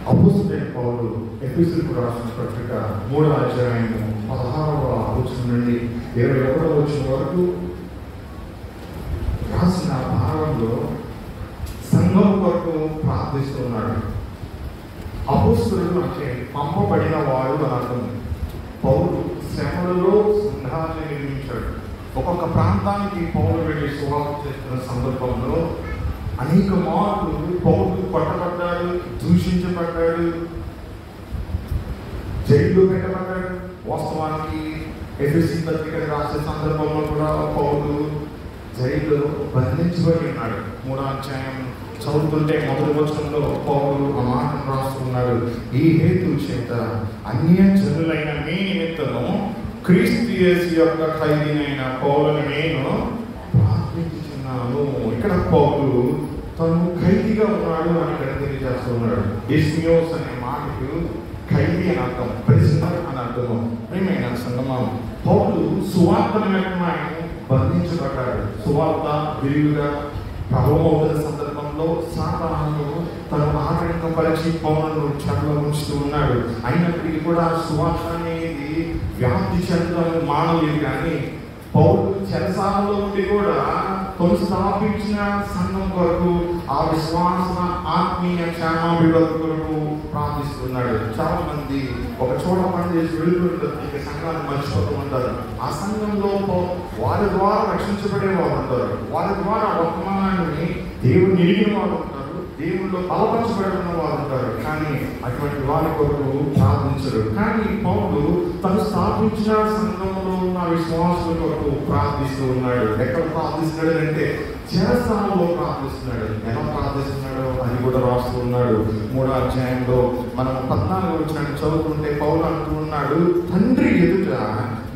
అపోస్తలుడైన పౌలు ఎఫెసీయులకు రాసిన పత్రిక 3వ అధ్యాయము 16వ వచనం నుండి 21వ వచనం వరకు రాసిన భాగంలో సంఘం కొరకు ప్రార్థిస్తున్నాడు. అపోస్తలుడు అంటే పంపబడిన వాడు అని అర్థం. పౌలు శ్రమలలో సంఘాన్ని నిర్మించాడు. ఒక్కొక్క ప్రాంతానికి పౌలు వెళ్ళి సువార్త చేస్తున్న సందర్భంలో అనేక మార్లు పౌలు కొట్టబడ్డాడు, దూషించబడ్డాడు, జైల్లో పెట్టబడ్డాడు. వాస్తవానికి ఎఫెసీ పత్రిక రాసే సందర్భంలో కూడా పౌలు జైల్లో బంధించబడి ఉన్నాడు. 3వ అధ్యాయం చదువుతుంటే మొదటి వచనంలో పౌలు ఆ మాటను రాస్తున్నాడు. ఈ హేతు చేత అన్యజనులైన మీ నిమిత్తము క్రీస్తు యేసు యొక్క ఖైదీనైన పౌలుని నేను ప్రార్థించుచున్నాను. ఇక్కడ పౌలు తను ఖైదీగా ఉన్నాడు అని ఇక్కడ తెలియజేస్తున్నాడు. ఇస్మియోస్ అనే మాటకు ఖైదీ అని అర్థం, ప్రిజనర్ అని అర్థము. ప్రియమైన సంగమం, పౌలు సువార్త నిమిత్తం బంధించబడ్డాడు. సువార్త విరివిగా ప్రభావమవుతున్న సందర్భంలో సాతాను తను ఆటంకపరిచి పౌలను చెరలో ఉంచుతూ ఉన్నాడు. అయినప్పటికీ కూడా సువార్త అనేది వ్యాప్తి చెందడం మానలేదు. కానీ పౌలు చెరసాలలో నుండి కూడా తను స్థాపించిన సంఘం కొరకు, ఆ విశ్వాస ఆత్మీయ క్షేమాభివృద్ధి కొరకు ప్రార్థిస్తున్నాడు. చాలా మంది ఒక చోట పనిచేసి వెళ్ళిపోతుంటారు, ఇక సంఘాన్ని మర్చిపోతూ ఉంటారు. ఆ సంఘంలో వారి ద్వారా రక్షించబడే వారు ఉంటారు, వారి ద్వారా వర్తమానాన్ని దేవుని ఎరిగిన వారు ఉంటారు, దేవుళ్ళు బలపరచబడిన వారు ఉంటారు. కానీ అటువంటి వారి కొరకు ప్రార్థించరు. కానీ పౌలు తను స్థాపించిన సంఘంలో ఉన్న విశ్వాసుల కొరకు ప్రార్థిస్తూ ఉన్నాడు. ఎక్కడ ప్రార్థిస్తున్నాడు అంటే చెరసాలలో ప్రార్థిస్తున్నాడు. ఎలా ప్రార్థిస్తున్నాడో అది కూడా రాస్తూ ఉన్నాడు. 3వ అధ్యాయంలో మనం 14వ వచనాన్ని చదువుతుంటే పౌలు అంటూ ఉన్నాడు, తండ్రి ఎదుట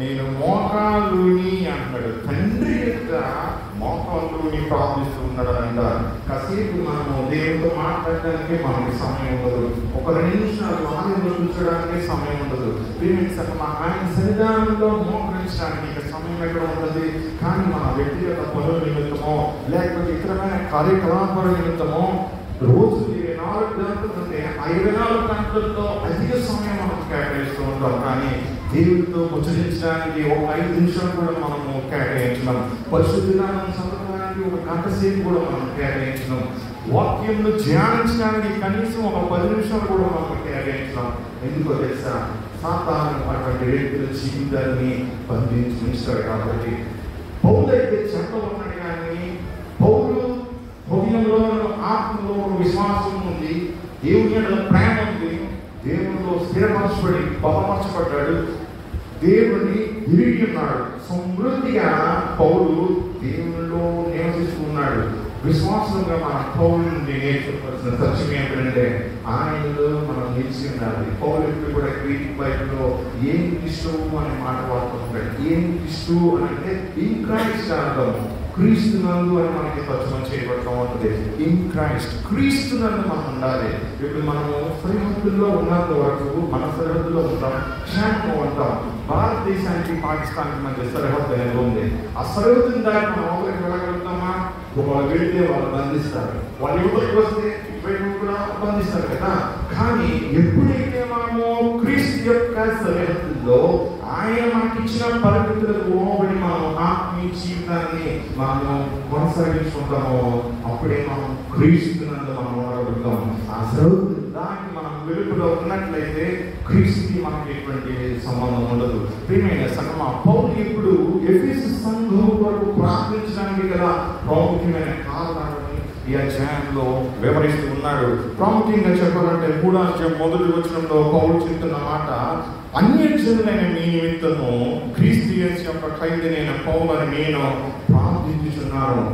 నేను మోకాలుని అంటున్నాడు. తండ్రి ఎదుట మోకాలుని ప్రార్థిస్తూ ఉన్నాడు అంట. కాసేపు మనము దేవుడితో మాట్లాడడానికి మనకి సమయం ఉండదు. ఒక 2 నిమిషాలు ఆలయంలో కూర్చోడానికి సమయం ఉండదు. ఆయన సన్నిధానంలో మోకరించడానికి ఇక సమయం ఎక్కడ ఉంటుంది. కానీ మన వ్యక్తిగత పనుల నిమిత్తమో లేకపోతే ఇతరమైన కార్యకలాపాల నిమిత్తమో రోజు 24 గంటలు ఉంటే 24 గంటలతో అధిక సమయం మనం కేటాయిస్తూ ఉంటాం. కానీ దేవుడితో ముచ్చరించడానికి ఒక 5 నిమిషాలు కూడా మనము కేటాయించడం, పరిశుద్ధాలను చదవడానికి ఒక గంట సేపు కూడా మనం కేటాయించడం, వాక్యంలో ధ్యానించడానికి కనీసం ఒక 10 నిమిషాలు కూడా మనం కేటాయించడం. ఎందుకో తెలుసా? సాతాను అటువంటి వ్యక్తుల జీవితాన్ని బంధించి ఉంచాడు. కాబట్టి పౌలు అయితే చెంతలో ఉన్నాడు. కానీ పౌలు హృదయంలో ఆత్మలో విశ్వాసం ఉంది, దేవుని ప్రేమ ఉంది, దేవునిలో స్థిరపరచబడి బలపరచబడ్డాడు, దేవుని తిరిగి ఉన్నాడు. సమృద్ధిగా పౌలు దేవునిలో నివసిస్తున్నాడు. విశ్వాసంగా మన పౌలు నుండి నేర్చుకోవాల్సిన సత్యం ఏంటంటే ఆయనలో మనం నిలిచి ఉండాలి. పౌలు ఇప్పుడు కూడా గ్రీక్ బైబిల్లో ఏం ఇష్టం అనే మాట వాడుతుంటాడు. ఏం ఇష్టం అని అంటే ఇన్ క్రైస్ట్ అర్థం, క్రీస్తు నందు అని మనకి పరిచయం చేయబడుతూ ఉంటుంది. ఇన్ క్రైస్ట్, క్రీస్తు నందు మనం ఉండాలి. ఇప్పుడు మనము సరిహద్దుల్లో ఉన్నంత వరకు మన సరిహద్దులో ఉంటాం, క్షేమంగా ఉంటాం. భారతదేశానికి పాకిస్తాన్కి మధ్య సరిహద్దు అనేది ఉంది. ఆ సరిహద్దుని దాటి మనం ఒకరికి వెళ్ళగలుగుతామా? వాళ్ళు వెళితే వాళ్ళు బంధిస్తారు, వాళ్ళు యువతకి వస్తే ఇప్పటి కూడా బంధిస్తారు కదా. కానీ ఎప్పుడైతే మనము క్రీస్తు యొక్క సరిహద్దుల్లో ఆయన మనకి ఇచ్చిన పరిమితులకు లోబడి మనం ఆత్మీయ జీవితాన్ని మనము కొనసాగించుకుంటామో అప్పుడే మనం క్రీస్తునందు మనం ఉండగలుగుతాం. ఆ సరిహద్దు దానికి మనం వెలుగులో ఉన్నట్లయితే క్రీస్తుకి మనకి ఎటువంటి సంబంధం ఉండదు. ప్రియమైన సంగమా, పౌలు ఇప్పుడు ఎఫెసు సంఘం వరకు ప్రార్థించడానికి గల ప్రాముఖ్యమైన కారణాలను ఈ అధ్యాయంలో వివరిస్తూ ఉన్నాడు. ప్రాముఖ్యంగా చెప్పాలంటే 3వ అధ్యాయం మొదటి వచనంలో పౌలు చెప్తున్న మాట, అన్యజనులైన మీ నిమిత్తము క్రీస్తు యేసు యొక్క ఖైదీనైన పౌలుని నేను ప్రార్థించుచున్నాను.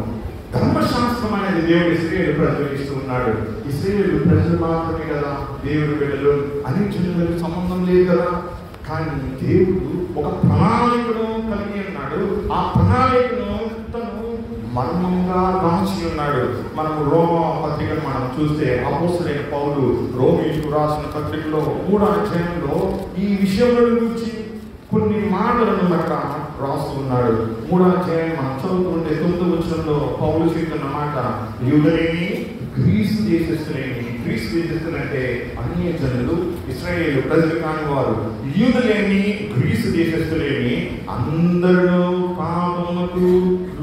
ధర్మశాస్త్రం అనేది దేవుడు ఇశ్రాయేలు ప్రజలకు ఇస్తూ ఉన్నాడు. ఇశ్రాయేలు ప్రజలు మాత్రమే కదా దేవుడు బిడ్డలు, అన్యజనులకు సంబంధం లేదు కదా. కానీ దేవుడు ఒక ప్రణాళికను కలిగి ఉన్నాడు. ఆ ప్రణాళికను తను మర్మంగా దాచి ఉన్నాడు. మనము రోమా పత్రికను మనం చూస్తే అపోస్తలుడైన పౌలు రోమీయులకు రాసిన పత్రికలో 3వ అధ్యాయంలో ఈ విషయంలో గురించి కొన్ని మాటలను అక్కడ రాస్తున్నాడు. 3వ అధ్యాయం మనం చదువుతుంటే 9వ వచనంలో పౌలు చెప్తున్న మాట, యూదులేమి గ్రీసు దేశస్తులేమి, గ్రీసు దేశస్తులంటే అన్య జనులు, ఇశ్రాయేలు ప్రజలు కాని వారు, యూదులేమి గ్రీసు దేశస్తులేమి అందరూ పాపమునకు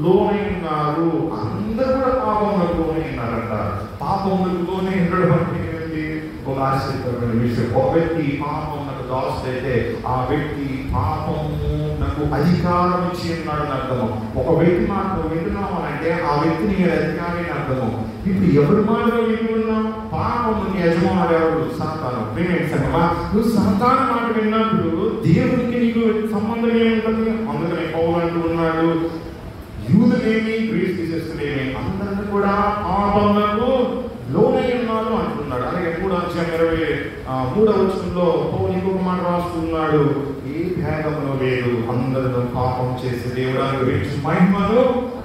లోనై ఉన్నారు. అందరూ కూడా పాపమునకు లోనై ఉన్నారంట. పాపమునకు లోనై ఉండడం అంటే ఒక ఆశ్చర్యకరమైన విషయం. ఒక వ్యక్తి పాపమునకు దాసుడైతే ఆ వ్యక్తి పాపమునకు అధికారం ఇచ్చి ఉన్నాడు అని అర్థము. ఒక వ్యక్తి మాటలు వింటున్నాము అంటే ఆ వ్యక్తిని అధికారి అని అర్థము. ఇప్పుడు ఎవరి మాటలో వింటూ ఉన్నాం? పాపముని యజమానుడు ఎవరు? సాతాను. నువ్వు సాతాను మాట విన్నప్పుడు దేవునికి నీకు సంబంధం ఏముంటుంది? అందుకని పౌలు అంటూ ఉన్నాడు, యూదులేమి గ్రీసు దేశస్తులేమి అందరినీ కూడా పాపమునకు లోనై ఉన్నారు అంటున్నాడు. అలాగే 3:23 వచనంలో పౌలు ఇంకొక మాట రాస్తున్నాడు, ఏ భేదమును లేదు, అందరూ పాపం చేసి దేవుడానికి గురించి మహిమను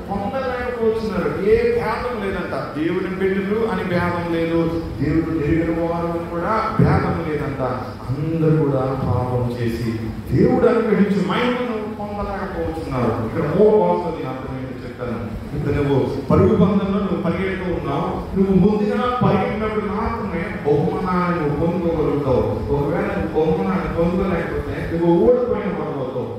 పొందలేకపోతున్నారు. ఏ భేదం లేదంట. దేవుని బిడ్డలు అని భేదం లేదు, దేవుడు ఎరిగిన వారు అని కూడా భేదం లేదంట. అందరూ కూడా పాపం చేసి దేవుడు అనుగ్రహించి మహిమను పొందలేకపోతున్నారు. ఇక్కడ మోపాల్సింది అర్థమైంది చెప్తాను. ఇప్పుడు నువ్వు పరుగు బంధంలో నువ్వు పరిగెడుతూ ఉన్నావు. నువ్వు ముందుగా పరిగెట్టినప్పుడు మాత్రమే బహుమానాన్ని నువ్వు పొందుకోగలుగుతావు. ఒకవేళ నువ్వు బహుమానాన్ని పొందుకోలేకపోతే నువ్వు ఓడిపోయిన పడవుతావు.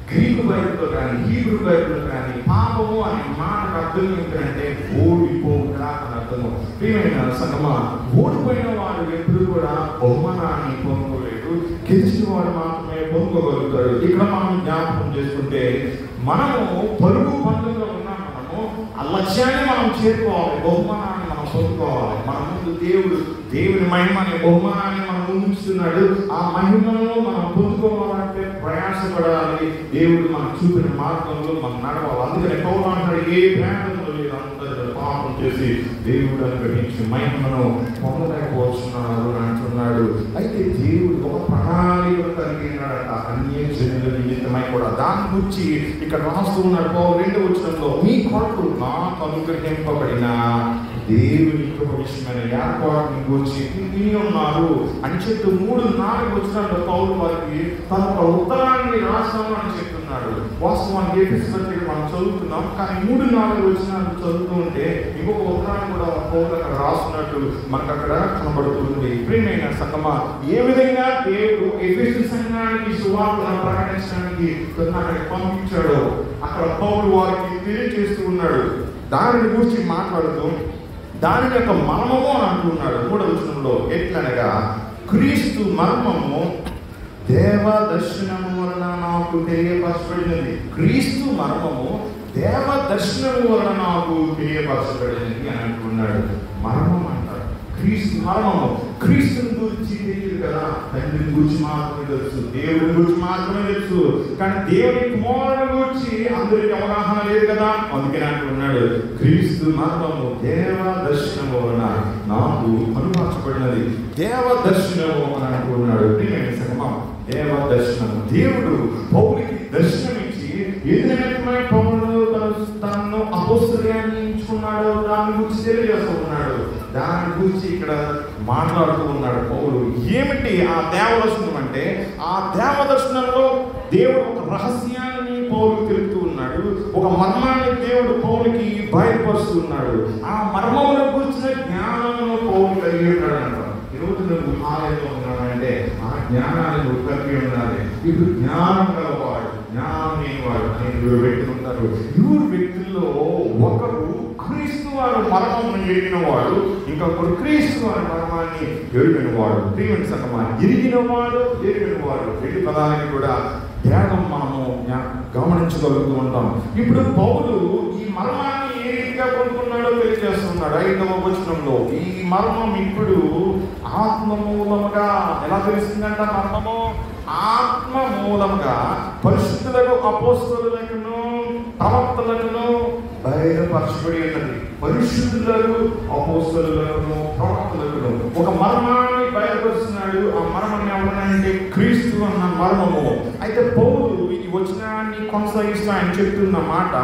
గ్రీకు బైబిల్లో కానీ హీబ్రూ బైబిల్లో కానీ పాపము అనే మాటకు అర్థం ఏంటంటే ఓడిపోవుట అని అర్థము. ప్రియమైన సంగమా, ఓడిపోయిన వాడు ఎప్పుడు కూడా బహుమానాన్ని పొందుకోలేడు, గెలిచిన వాడు మాత్రమే పొందుకోగలుగుతాడు. ఇక్కడ మనం జ్ఞాపకం చేసుకుంటే మనము పరుగు పండుగలో ఉన్నాం. మనము ఆ లక్ష్యాన్ని మనం చేరుకోవాలి, బహుమానాన్ని మనం పొందుకోవాలి. మన ముందు దేవుని మహిమ అనే బహుమానాన్ని మనం ఉంచుతున్నాడు. ఆ మహిమను మనం పొందుకోవాలంటే ప్రయాసపడాలి. దేవుడు మనకు చూపిన మార్గంలో మనం నడవాలి. అందుకని పౌలు అంటాడు, ఏ భేదంలో లేదు, అందరూ పాపం చేసి దేవుడు అనుగ్రహించి మహిమను పొందలేకపోతున్నారు అని అంటున్నాడు. అయితే దేవుడు ఒక ప్రణాళిక కలిగి ఉన్నాడట అన్య జనుల నిమిత్తమై కూడా. దాని గురించి ఇక్కడ రాస్తూ ఉన్నాడు పౌలు 2వ వచనంలో, మీ కొరకు నాకు అనుగ్రహింపబడిన దేవుని విషయమైన ఏర్పాటుని గురించి విని ఉన్నారు అని చెప్తూ 3-4 వచనాల్లో పౌలు వారికి తన ఉత్తరాన్ని రాస్తాను అని చెప్తున్నాడు. వాస్తవానికి ఎఫెసు పత్రిక మనం చదువుతున్నాం, కానీ 3-4 వచనాలు చదువుతూ ఉంటే ఇంకొక ఉత్తరాన్ని కూడా పౌలు అక్కడ రాస్తున్నట్టు మనకు అక్కడ కనబడుతుంది. ప్రియమైన సంగమా, ఏ విధంగా దేవుడు ఎఫెసు సంఘానికి సువార్తను ప్రకటించడానికి అక్కడికి పంపించాడో అక్కడ పౌలు వారికి తెలియజేస్తూ ఉన్నాడు. దానిని గురించి మాట్లాడుతూ దాని యొక్క మర్మము అని అంటున్నాడు 3వ వచనంలో. ఎట్లనగా క్రీస్తు మర్మము దేవ దర్శనము వలన నాకు తెలియపరచబడినది. క్రీస్తు మర్మము దేవ దర్శనము వలన నాకు తెలియపరచబడినది అని అంటున్నాడు. మర్మం అంటారు. క్రీస్తు మర్మము. క్రీస్తుని గురించి తెలియదు కదా, తండ్రిని గురించి మాత్రమే తెలుసు, దేవుడిని గురించి మాత్రమే తెలుసు. కానీ దేవుని కుమారుని గురించి అందరికి అవగాహన లేదు కదా. అందుకని అంటున్నాడు, క్రీస్తు మర్మము దేవ దర్శనము వలన నాకు కనుపరచబడినది. దేవ దర్శనము అని అంటున్నాడు. దేవ దర్శనము. దేవుడు పౌలుకి దర్శనమిచ్చి ఎదురైన పౌలు తనను అపోస్తలుగా నియమించుకున్నాడు, దాని గురించి తెలియజేస్తూ ఉన్నాడు. దాని గురించి ఇక్కడ మాట్లాడుతూ ఉన్నాడు పౌలు. ఏమిటి ఆ దేవదర్శనం అంటే? ఆ దేవదర్శనంలో దేవుడు ఒక రహస్యాన్ని పౌలు తెలుపుతూ ఉన్నాడు, ఒక మర్మాన్ని దేవుడు పౌలుకి బయలుపరుస్తూ ఉన్నాడు. ఆ మర్మముల గురించిన జ్ఞానమును పౌలు కలిగి ఉన్నాడు అంట. ఈరోజు నువ్వు ఆలయంలో ఉన్నాడంటే ఆ జ్ఞానాన్ని నువ్వు కలిగి ఉండాలి. ఇప్పుడు జ్ఞానం గలవాడు, జ్ఞానం లేనివాడు అని 2 వ్యక్తులు ఉంటారు. 2 వ్యక్తుల్లో ఒకరు క్రీస్తు వారు మర్మమును ఎరిగిన వాడు, ఇంకొకరు క్రీస్తు వారి మర్మాన్ని ఎరిగిన వాడు. దేవుని సంగమా, ఎరిగిన వాడు వాడు 2 పదాలకి కూడా భేదం మనము గమనించగలుగుతూ ఉంటాం. ఇప్పుడు పౌలు ఈ మర్మాన్ని ఏ రీతిగా పొందుకున్నాడో తెలియజేస్తున్నాడు 5వ వచనంలో. ఈ మర్మం ఇప్పుడు ఆత్మ మూలముగా ఎలా తెలుస్తుందంట? మర్మము ఆత్మ మూలముగా పరిశుద్ధులకు అపోస్తలులకును ప్రవక్తలకును బయలుపరచబడి ఉన్నది. పరిశుద్ధులకు అపోస్తలులకును ప్రవక్తలకును ఒక మర్మాన్ని బయలుపరుస్తున్నాడు. ఆ మర్మాన్ని ఎవరనంటే క్రీస్తు అన్న మర్మము. అయితే పౌలు ఈ వచనాన్ని కొనసాగిస్తూ ఆయన చెప్తున్న మాట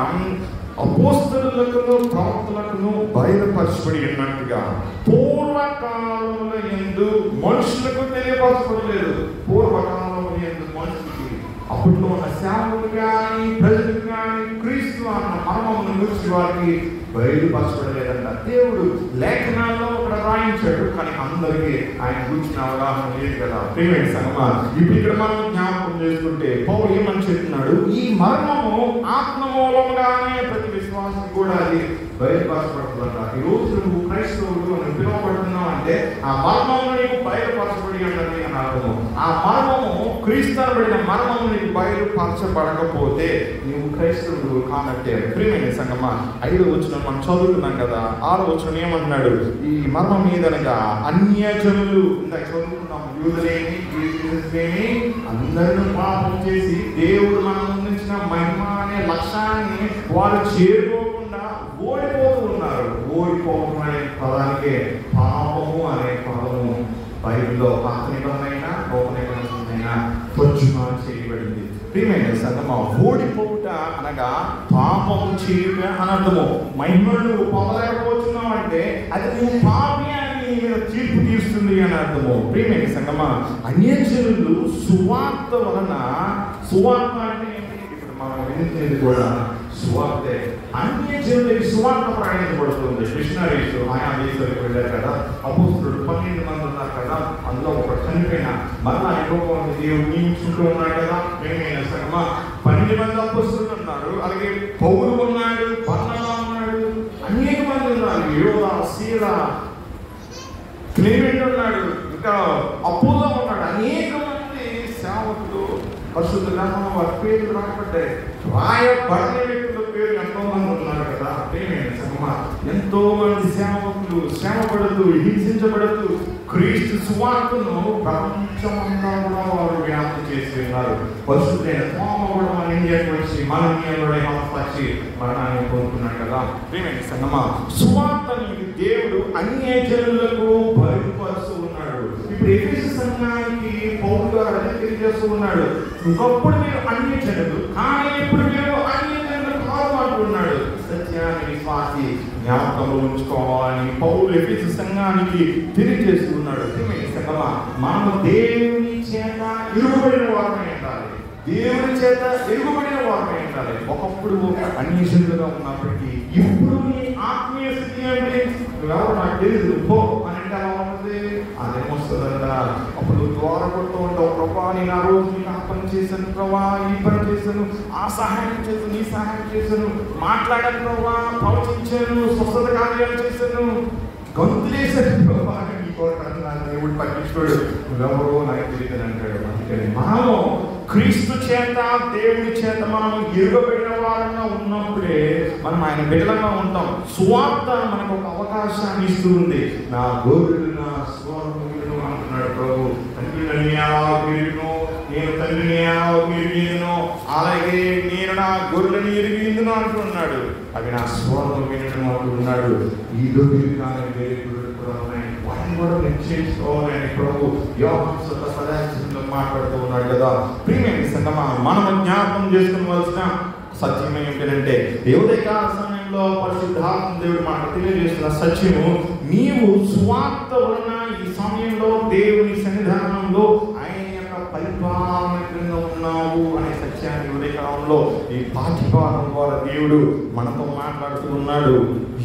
అపోస్తలులకును ప్రవక్తలకును బయలుపరచబడి ఉన్నట్టుగా పూర్వకాలంలో యందు మనుషులకు తెలియపరచబడలేదు. పూర్వకాలంలో యందు మనుషులకి, అప్పట్లో ఉన్న సేవకులు కానీ ప్రజలు కానీ క్రీస్తు అన్న మర్మమును గురించి వారికి బయలుపరచబడలేదంట. దేవుడు లేఖనాల్లో అక్కడ రాయించాడు, కానీ అందరికీ ఆయన గురించిన అవగాహన లేదు కదా. ప్రియమైన సంగమా, ఇప్పుడు ఇక్కడ మనం జ్ఞాపకం చేసుకుంటే పౌలు ఏమని చెప్తున్నాడు, ఈ మర్మము ఆత్మ మూలంగానే ప్రతి విశ్వాసం కూడా అది బయలుపరచబడుతుందంట. ఈ రోజు నువ్వు క్రైస్తవుడు అని పిలువబడుతున్నావు అంటే ఆ మర్మము నీకు బయలుపరచబడి ఉన్నది అని అర్థము. ఆ మర్మము క్రీస్తుబడిన మర్మము నీకు బయలుపరచబడకపోతే నీవు క్రైస్తవుడు కానట్టే. ప్రియమైన సంగమా, 5వ వచనం మనం చదువుతున్నాం కదా. 6వ వచనం ఏమంటున్నాడు, ఈ మర్మం మీదనగా అన్యజనులు, ఇందాక చదువుకున్నాం, యూదులేమి గ్రీకులేమి అందరూ పాపం చేసి దేవుడు మనం అందించిన మహిమ అనే లక్ష్యాన్ని వారు చేరుకోకుండా ఓడిపోతూ ఉన్నారు. ఓడిపోవడం అనే పదానికే పాపము అనే పదము బైబిల్లో పాత నిబంధన నూతన నిబంధన తర్జుమా చేయబడింది. ప్రియమైన సంగమా, ఓడిపోవుట అనగా పాపము చేయుట అని అర్థము. మహిమను నువ్వు పొందలేకపోతున్నావు అంటే అది నువ్వు పాపి అని నీ మీద తీర్పు తీరుస్తుంది అని అర్థము. ప్రియమైన సంగమా, అన్యజనులు సువార్త వలన, సువార్త అంటే ఇప్పుడు మనం వినించేది కూడా సువార్తే. అన్యజనులకి సువార్త ప్రయాణించబడుతుంది. మిషనరీస్ ఆయా దేశాలకు వెళ్ళారు కదా, అపోస్తలులు 12 మంది ఉన్నారు కదా, అందులో ఒక చనిపోయిన మరలా ఎక్కువ దేవుడు నియమించుకుంటూ ఉన్నాడు కదా. ప్రియమైన సంగమా, 12 మంది అపోస్తలులు ఉన్నారు, అలాగే పౌలు ఉన్నాడు, బర్నబా ఉన్నాడు, అనేక మంది ఉన్నారు, యోధా, సీలా, క్లెమెంట్ ఉన్నాడు, ఇంకా అపోలో ఉన్నాడు, అనేక మంది సేవకులు పరిశుద్ధ గ్రంథంలో వారి పేర్లు రాయబడ్డాయి. రాయబడిన వ్యక్తుల పేరు ఎంతో మంది ఉన్నారు కదా. ప్రియమైన సంగమా, ఎంతో మంది సేవకులు శ్రమపడుతూ హింసించబడుతూ క్రీస్తు సువార్తను ప్రపంచమంతా కూడా వారు వ్యాప్తి చేసి ఉన్నారు. పరిశుద్ధైన తోమ కూడా మన ఇండియాకి వచ్చి మన ఇండియాలో వచ్చి మరణాన్ని కోరుకున్నాడు కదా. ప్రియమైన సంగమా, సువార్తని దేవుడు అన్యజనులకు బయలుపరుస్తూ ఉన్నాడు. ఇప్పుడు ఎఫెసు సంఘానికి పౌలు గారు అదే తెలియజేస్తూ ఉన్నాడు, ఒకప్పుడు మీరు అన్యజనులు, కానీ ఇప్పుడు మీరు అన్యజనులు కాదు అంటున్నాడు. సత్యాన్ని విశ్వాసి జ్ఞాపకంలో ఉంచుకోవాలని పౌలు ఎఫెసు సంఘానికి తెలియజేస్తూ ఉన్నాడు. సంగమా, మనము దేవుని చేత ఇరుగుబడిన వారమై ఉండాలి. దేవుని చేత ఎరుగుబడిన వారమై ఉండాలి. ఒకప్పుడు అన్యజనులుగా ఉన్నప్పటికీ ఇప్పుడు నీ ఆత్మీయ స్థితి ఏమిటి? ఎవరు నాకు తెలియదు పో అని అంటే అలా ఉంటుంది. అదేమొస్తుందంట, అప్పుడు ద్వారా కొడుతూ ఉంటావు, ప్రభా నేను ఆ రోజు నీకు ఆ పని చేశాను, ప్రభా ఈ పని చేశాను, ఆ సహాయం చేశాను, ఈ సహాయం చేశాను, మాట్లాడాను ప్రభా, ప్రవచించాను, స్వస్థత కార్యాలు చేశాను, గొంతులేశాను ప్రభా, నీ కోరుతాను నా దేవుడు పట్టించుకోడు, నువ్వెవరో నాకు తెలియదు అంటాడు. అందుకని మనము క్రీస్తు చేత దేవుడి చేత మనం ఎరుగబడిన వారంగా ఉన్నప్పుడే మనం ఆయన బిడ్డలంగా ఉంటాం. సువార్త మనకు ఒక అవకాశాన్ని ఇస్తుంది. నా గొర్రెలు నా స్వరములను అంటున్నాడు ప్రభు. తండ్రి నన్ను ఎరిగిను, నేను తండ్రిని ఎరిగిను, అలాగే నేను నా గొర్రెలను ఎరిగిందును అంటున్నాడు. అవి నా స్వరము వినడం అంటున్నాడు. ఈ గొర్రెలు కానీ వేరే గొర్రెలు కూడా ఉన్నాయి, వాటిని కూడా నిశ్చయించుకోవాలని ప్రభు యోహాను సువార్త 10:10 మాట్లాడుతూ ఉన్నాడు కదా. ప్రియమైన సంగమా, మనం జ్ఞాపకం చేసుకోవాల్సిన సత్యం ఏంటంటే ఉదయకాల సమయంలో పరిశుద్ధాత్మ దేవుడు మాట తెలియజేస్తున్న సత్యము, నీవు సువార్త వలన ఈ సమయంలో దేవుని సన్నిధానంలో ఆయన యొక్క పరిపాలన క్రింద ఉన్నావు అనే సత్యాన్ని ఉదయకాలంలో ఈ పాఠ్యభాగం ద్వారా దేవుడు మనతో మాట్లాడుతూ ఉన్నాడు.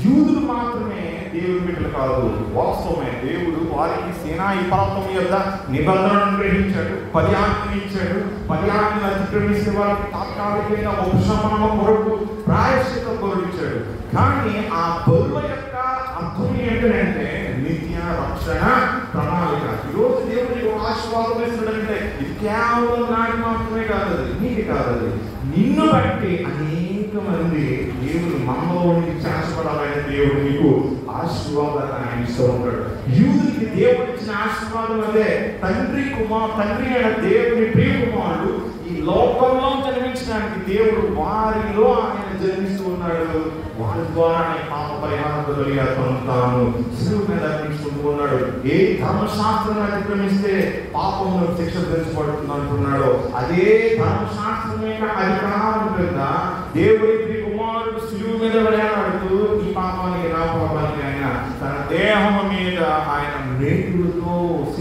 యూదులు మాత్రమే దేవుని బిడ్డలు కాదు. వాస్తవమే, దేవుడు వారికి సీనాయి పర్వతం యొక్క నిబంధనను గ్రహించాడు, 10 ఆజ్ఞలు ఇచ్చాడు. 10 ఆజ్ఞలు అతిక్రమిస్తే వారికి తాత్కాలికంగా ఉపశమనం కొరకు ప్రాయశ్చిత్త బరువిచ్చాడు. కానీ ఆ బరువు యొక్క అర్థం ఏంటంటే నిత్య రక్షణ ప్రణాళిక. ఈరోజు దేవుడికి ఒక ఆశీర్వాదం ఇస్తాడంటే ఇది కేవలం నాటి మాత్రమే కాదు, అది నీకు కాదు, అది నిన్ను బట్టి అనేక మంది దేవుడు మనలో చేర్చబడాలని దేవుడు నీకు ఆశీర్వాదాన్ని ఆయన ఇస్తూ ఉంటాడు. యూదులకి దేవుడు ఇచ్చిన ఆశీర్వాదం అదే. తండ్రి అయిన దేవుని ప్రియ కుమారుడు ఈ లోకంలో జన్మించడానికి దేవుడు వారిలో ఆయన జన్మిస్తూ ఉన్నాడు. వారి ద్వారా ఆయన పాప పరిహారం తాను శిలువ మీద అర్పించుకుంటూ ఉన్నాడు. ఏ ధర్మశాస్త్రం అతిక్రమిస్తే పాపంలో శిక్ష ధరించబడుతుంది అంటున్నాడు, అదే ధర్మశాస్త్రమైన అధికారం కింద దేవుడి ప్రియ కుమారుడు శిలువ మీద వేలాడుతూ ఈ పాపానికి నా పాపానికి ఆయన తన దేహం మీద ఆయన మేకులతో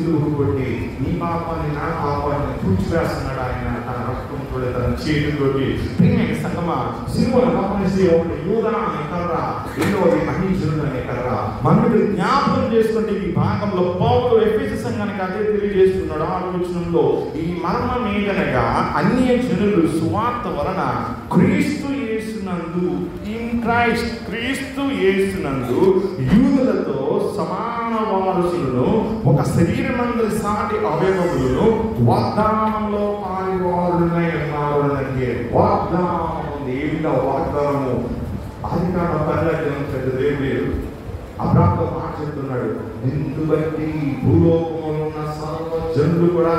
సిలువకు కొట్టి నీ పాపాన్ని నా పాపాన్ని పూడ్చివేస్తున్నాడు ఆయన తన రక్తంతో తన చేతులతోటి. ప్రియమైన సంగమా, సిలువను గమనిస్తే ఒకటి యూదా అనే కర్ర, రెండవది అన్యజనుడు అనే కర్ర. మనకు జ్ఞాపకం చేసుకుంటే ఈ భాగంలో పౌలు ఎఫెసు సంఘానికి అదే తెలియజేస్తున్నాడు. 6వ వచనంలో ఈ మర్మం ఏదనగా అన్యజనులు సువార్త వలన క్రీస్తు యేసునందు, ఇన్ క్రైస్ట్, క్రీస్తు యేసునందు యూదులతో సమాన వారసులను, ఒక శరీరమందు సాటి అవయవములను వాగ్దానంలో పాలువారులై ఉన్నారు. అంటే వాగ్దానం ఉంది. ఏమిటో వాగ్దానము? ఆదికాండ 12 దేవుడు అబ్రాహాముతో మాట చెప్తున్నాడు, నిన్ను బట్టి భూలోకములో ఉన్న సర్వ జనులు కూడా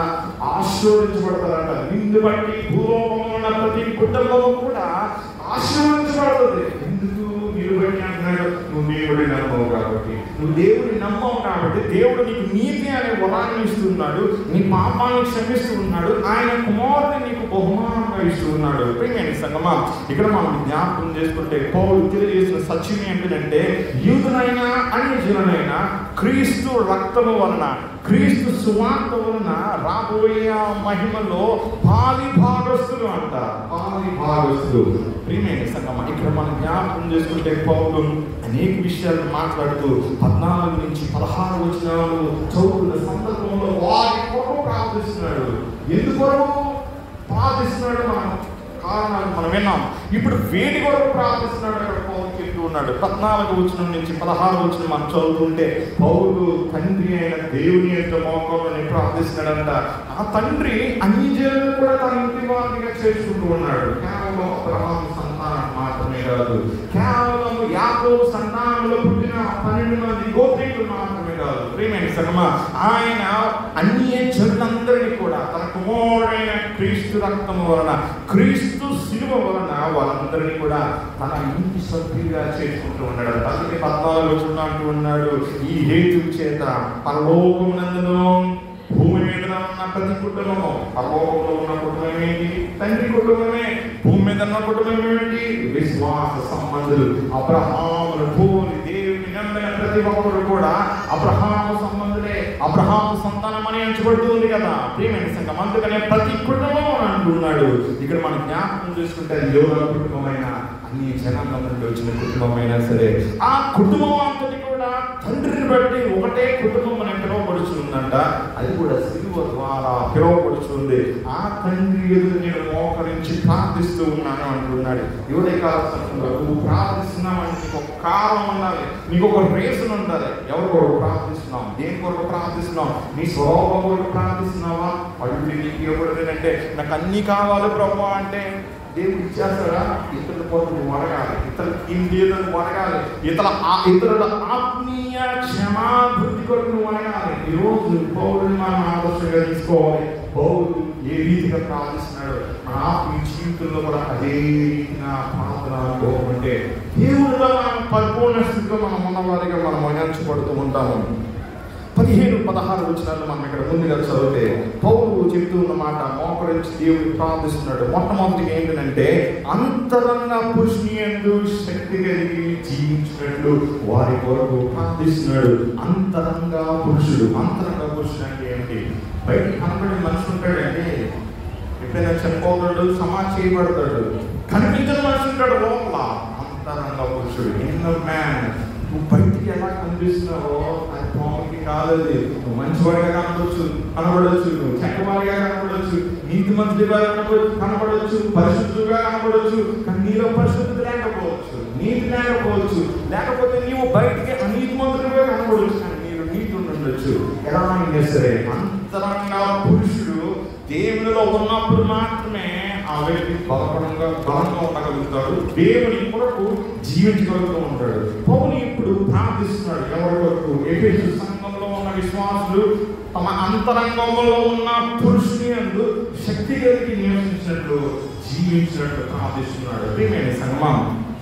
ఆశీర్వదించబడతారంట. నిన్ను బట్టి భూలోకములో ఉన్న ప్రతి కుటుంబము కూడా ఆశీర్వదించబడుతుంది. ఎందుకు? నిన్ను బట్టి అంటున్నాడు, నువ్వు దేవుడిని నమ్మవు కాబట్టి. నువ్వు దేవుడిని నమ్మవు కాబట్టి దేవుడు నీకు నీతి అనే వరాన్ని ఇస్తున్నాడు, నీ పాపాన్ని క్షమిస్తూ ఉన్నాడు, ఆయన కుమారుని నీకు బహుమానంగా ఇస్తూ ఉన్నాడు. ప్రియమైన సంగమా, ఇక్కడ మనం జ్ఞాపకం చేసుకుంటే పౌలు తెలియజేసిన సత్యం ఏంటంటే, యూదునైనా అన్యజనులైనా క్రీస్తు రక్తము వలన, క్రీస్తు సువార్త వలన రాబోయే మహిమలో పాలి భాగస్తులు అంటారు. పాలి భాగస్తులు. ప్రియమైన సంగమా, ఇక్కడ మనం జ్ఞాపకం చేసుకుంటే పౌలు అనేక విషయాలు మాట్లాడుతూ 14 నుంచి 16 వచనాలు చదువుతున్న సందర్భంలో వారి కొరకు ప్రార్థిస్తున్నాడు. ఎందుకు ప్రార్థిస్తున్నాడు? కారణాలు మనం విన్నాం. ఇప్పుడు వేడి కొరకు ప్రార్థిస్తున్నాడు. అక్కడ పౌలు చెప్తూ ఉన్నాడు. 14వ వచనం నుంచి 16వ వచనం మనం చదువుతుంటే పౌలు తండ్రి అయిన దేవుని యొక్క మోకాళ్ళని ప్రార్థిస్తున్నాడంట. ఆ తండ్రి అన్యజనులను కూడా తన ఇంటి వారిగా చేసుకుంటూ ఉన్నాడు. కేవలం అబ్రహాము సంతానం మాత్రమే కాదు, కేవలం యాకోబు సంతానంలో పుట్టిన 12 మంది గోత్రీకులు మాత్రమే కాదు. ప్రియమైన సంగమా, ఆయన అన్యజనులందరినీ కూడా తన కుమారుడైన క్రీస్తు రక్తము వలన, క్రీస్తు శిలువ వలన వాళ్ళందరినీ కూడా తన ఇంటి సభ్యులుగా చేసుకుంటూ ఉన్నాడు. అందుకే 14 వచనం అంటూ ఉన్నాడు, ఈ హేతువు చేత పరలోకమునందును భూమి మీద ఉన్న ప్రతి కుటుంబము, పరలోకంలో ఉన్న కుటుంబం ఏంటి? తండ్రి కుటుంబమే. భూమి మీద ఉన్న కుటుంబం ఏంటి? విశ్వాస సంబంధులు. అబ్రహామును భూమి దేవుని నమ్మిన ప్రతి ఒక్కరు కూడా అబ్రహాము సంబంధులే, అబ్రహాము సంతానం అని ఎంచబడుతుంది కదా ప్రియమైన సంఘం. అందుకనే ప్రతి కుటుంబం అంటున్నాడు. ఇక్కడ మనం జ్ఞాపకం చేసుకుంటే యోగా కుటుంబమైనా, అన్ని జనాంగం నుండి వచ్చిన కుటుంబమైనా సరే, ఆ కుటుంబం అంతటి కూడా తండ్రిని బట్టి ఒకటే కుటుంబం అని పిలువబడుతుందంట. అది కూడా సిలువ ద్వారా పిలువబడుతుంది. ఆ తండ్రి ఎదురు నేను మోకరించి ప్రార్థిస్తూ ఉన్నాను అంటున్నాడు. ఎవరే కాలంలో నువ్వు ప్రార్థిస్తున్నావు, నీకు ఒక కారణం ఉండాలి, నీకు ఒక రీజన్ ఉండాలి. ఎవరి కొరకు ప్రార్థిస్తున్నావు? దేని కొరకు ప్రార్థిస్తున్నావు? నీ స్వరూపం కొరకు ప్రార్థిస్తున్నావా? అడుగుడి నీకు ఎవరినంటే నాకు అన్ని కావాలి ప్రభు అంటే దేవుడు ఇచ్చేస్తాడా? ఇతరుల కొరకు నువ్వు అడగాలి, ఇతరులకి ఏం లేదని అడగాలి, ఇతరుల ఆత్మీయ క్షమాభివృద్ధి కొరకు నువ్వు అడగాలి. ఈరోజు పౌరుని మనం ఆదర్శంగా తీసుకోవాలి. పౌరుడు ఏ రీతిగా ప్రార్థిస్తున్నాడు, మన ఆత్మీయ జీవితంలో కూడా అదే రీతిగా ప్రార్థన అనుభవం ఉంటే దేవుడిలో మనం పరిపూర్ణ స్థితిలో మనం ఉన్నవారిగా మనం అణించబడుతూ ఉంటాము. 15-16 వచనాలు మనం ఇక్కడ ముందుగా చదివితే పౌలు చెప్తూ ఉన్నమాట, మోకరించి దేవుడిని ప్రార్థిస్తున్నాడు. మొట్టమొదటిగా ఏంటంటే అంతరంగ పురుషుని యందు శక్తి కలిగి జీవించినట్లు వారి కొరకు ప్రార్థిస్తున్నాడు. అంతరంగ పురుషుడు. అంతరంగ పురుషుడు అంటే ఏంటి? బయటికి కనబడే మనిషి ఉంటాడంటే ఎప్పుడైనా చనిపోతాడు, సమాధి చేయబడతాడు. కనిపించిన మనిషి ఉంటాడు లోపల. అంతరంగ పురుషుడు, ఇన్నర్ మ్యాన్. నువ్వు బయటికి ఎలా కనిపిస్తున్నావో అది పాముకి కాదది. నువ్వు మంచివాడిగా కనబడవచ్చు, నువ్వు చెక్కవాడిగా కనబడవచ్చు, నీతి మంత్రిగా కనబడవచ్చు, పరిశుద్ధుగా కనబడవచ్చు. కానీ నీలో పరిశుద్ధత లేకపోవచ్చు, నీతి లేకపోవచ్చు, లేకపోతే నీవు బయటికి అనీతి మంత్రులుగా కనబడవచ్చు, కానీ నీరు నీతి ఉండొచ్చు. ఎలా అయినా సరే అంతరంగ పురుషుడు దేవునిలో ఉన్నప్పుడు మాత్రమే ఆ వ్యక్తి బలంగా ఉండగలుగుతాడు, దేవుని కొరకు జీవించగలుగుతూ ఉంటాడు. పౌలు ఇప్పుడు ప్రార్థిస్తున్నాడు ఎవరి కొరకు? ఎఫెసు సంఘంలో ఉన్న విశ్వాసులు తమ అంతరంగంలో ఉన్న పురుషుని యందు శక్తి కలిగి నివసించినట్లు జీవించినట్లు ప్రార్థిస్తున్నాడు. ప్రియమైన సంగమం,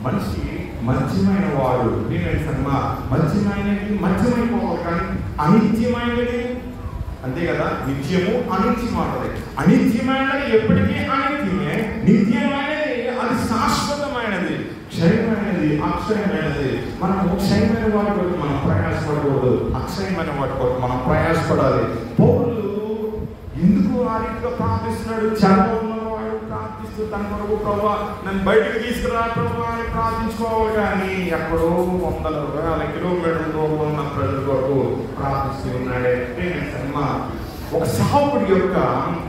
మనిషి మధ్యమైన వాడు. ప్రియమైన సంగమా, మధ్యమైనది మధ్యమైపోవాలి, కానీ అనిత్యమైనది అంతే కదా. నిత్యము అనిత్యం అంటది. అనిత్యమైనది ఎప్పటికీ అనిత్యమే, నిత్యమైనది అది శాశ్వతమైనది, క్షయమైనది. ఆ అక్షయమైనది. మనము క్షయమైన వాటి కొరకు మనం ప్రయాసపడకూడదు, అక్షయమైన వాటి కొరకు మనం ప్రయాసపడాలి. పౌలు ఎందుకు ఆ రీతిగా ప్రార్థిస్తున్నాడు? చెరలో ఉన్నవాడు ప్రార్థిస్తూ తన కొరకు ప్రభువా నన్ను బయటకు తీసుకురా ప్రభువా అని ప్రార్థించుకోవాలి. కానీ ఎక్కడో వందల వేల కిలోమీటర్ల దూరంలో ఉన్న ప్రజల కొరకు ప్రార్థిస్తూ ఉన్నాడే. ఒక సేవకుడి యొక్క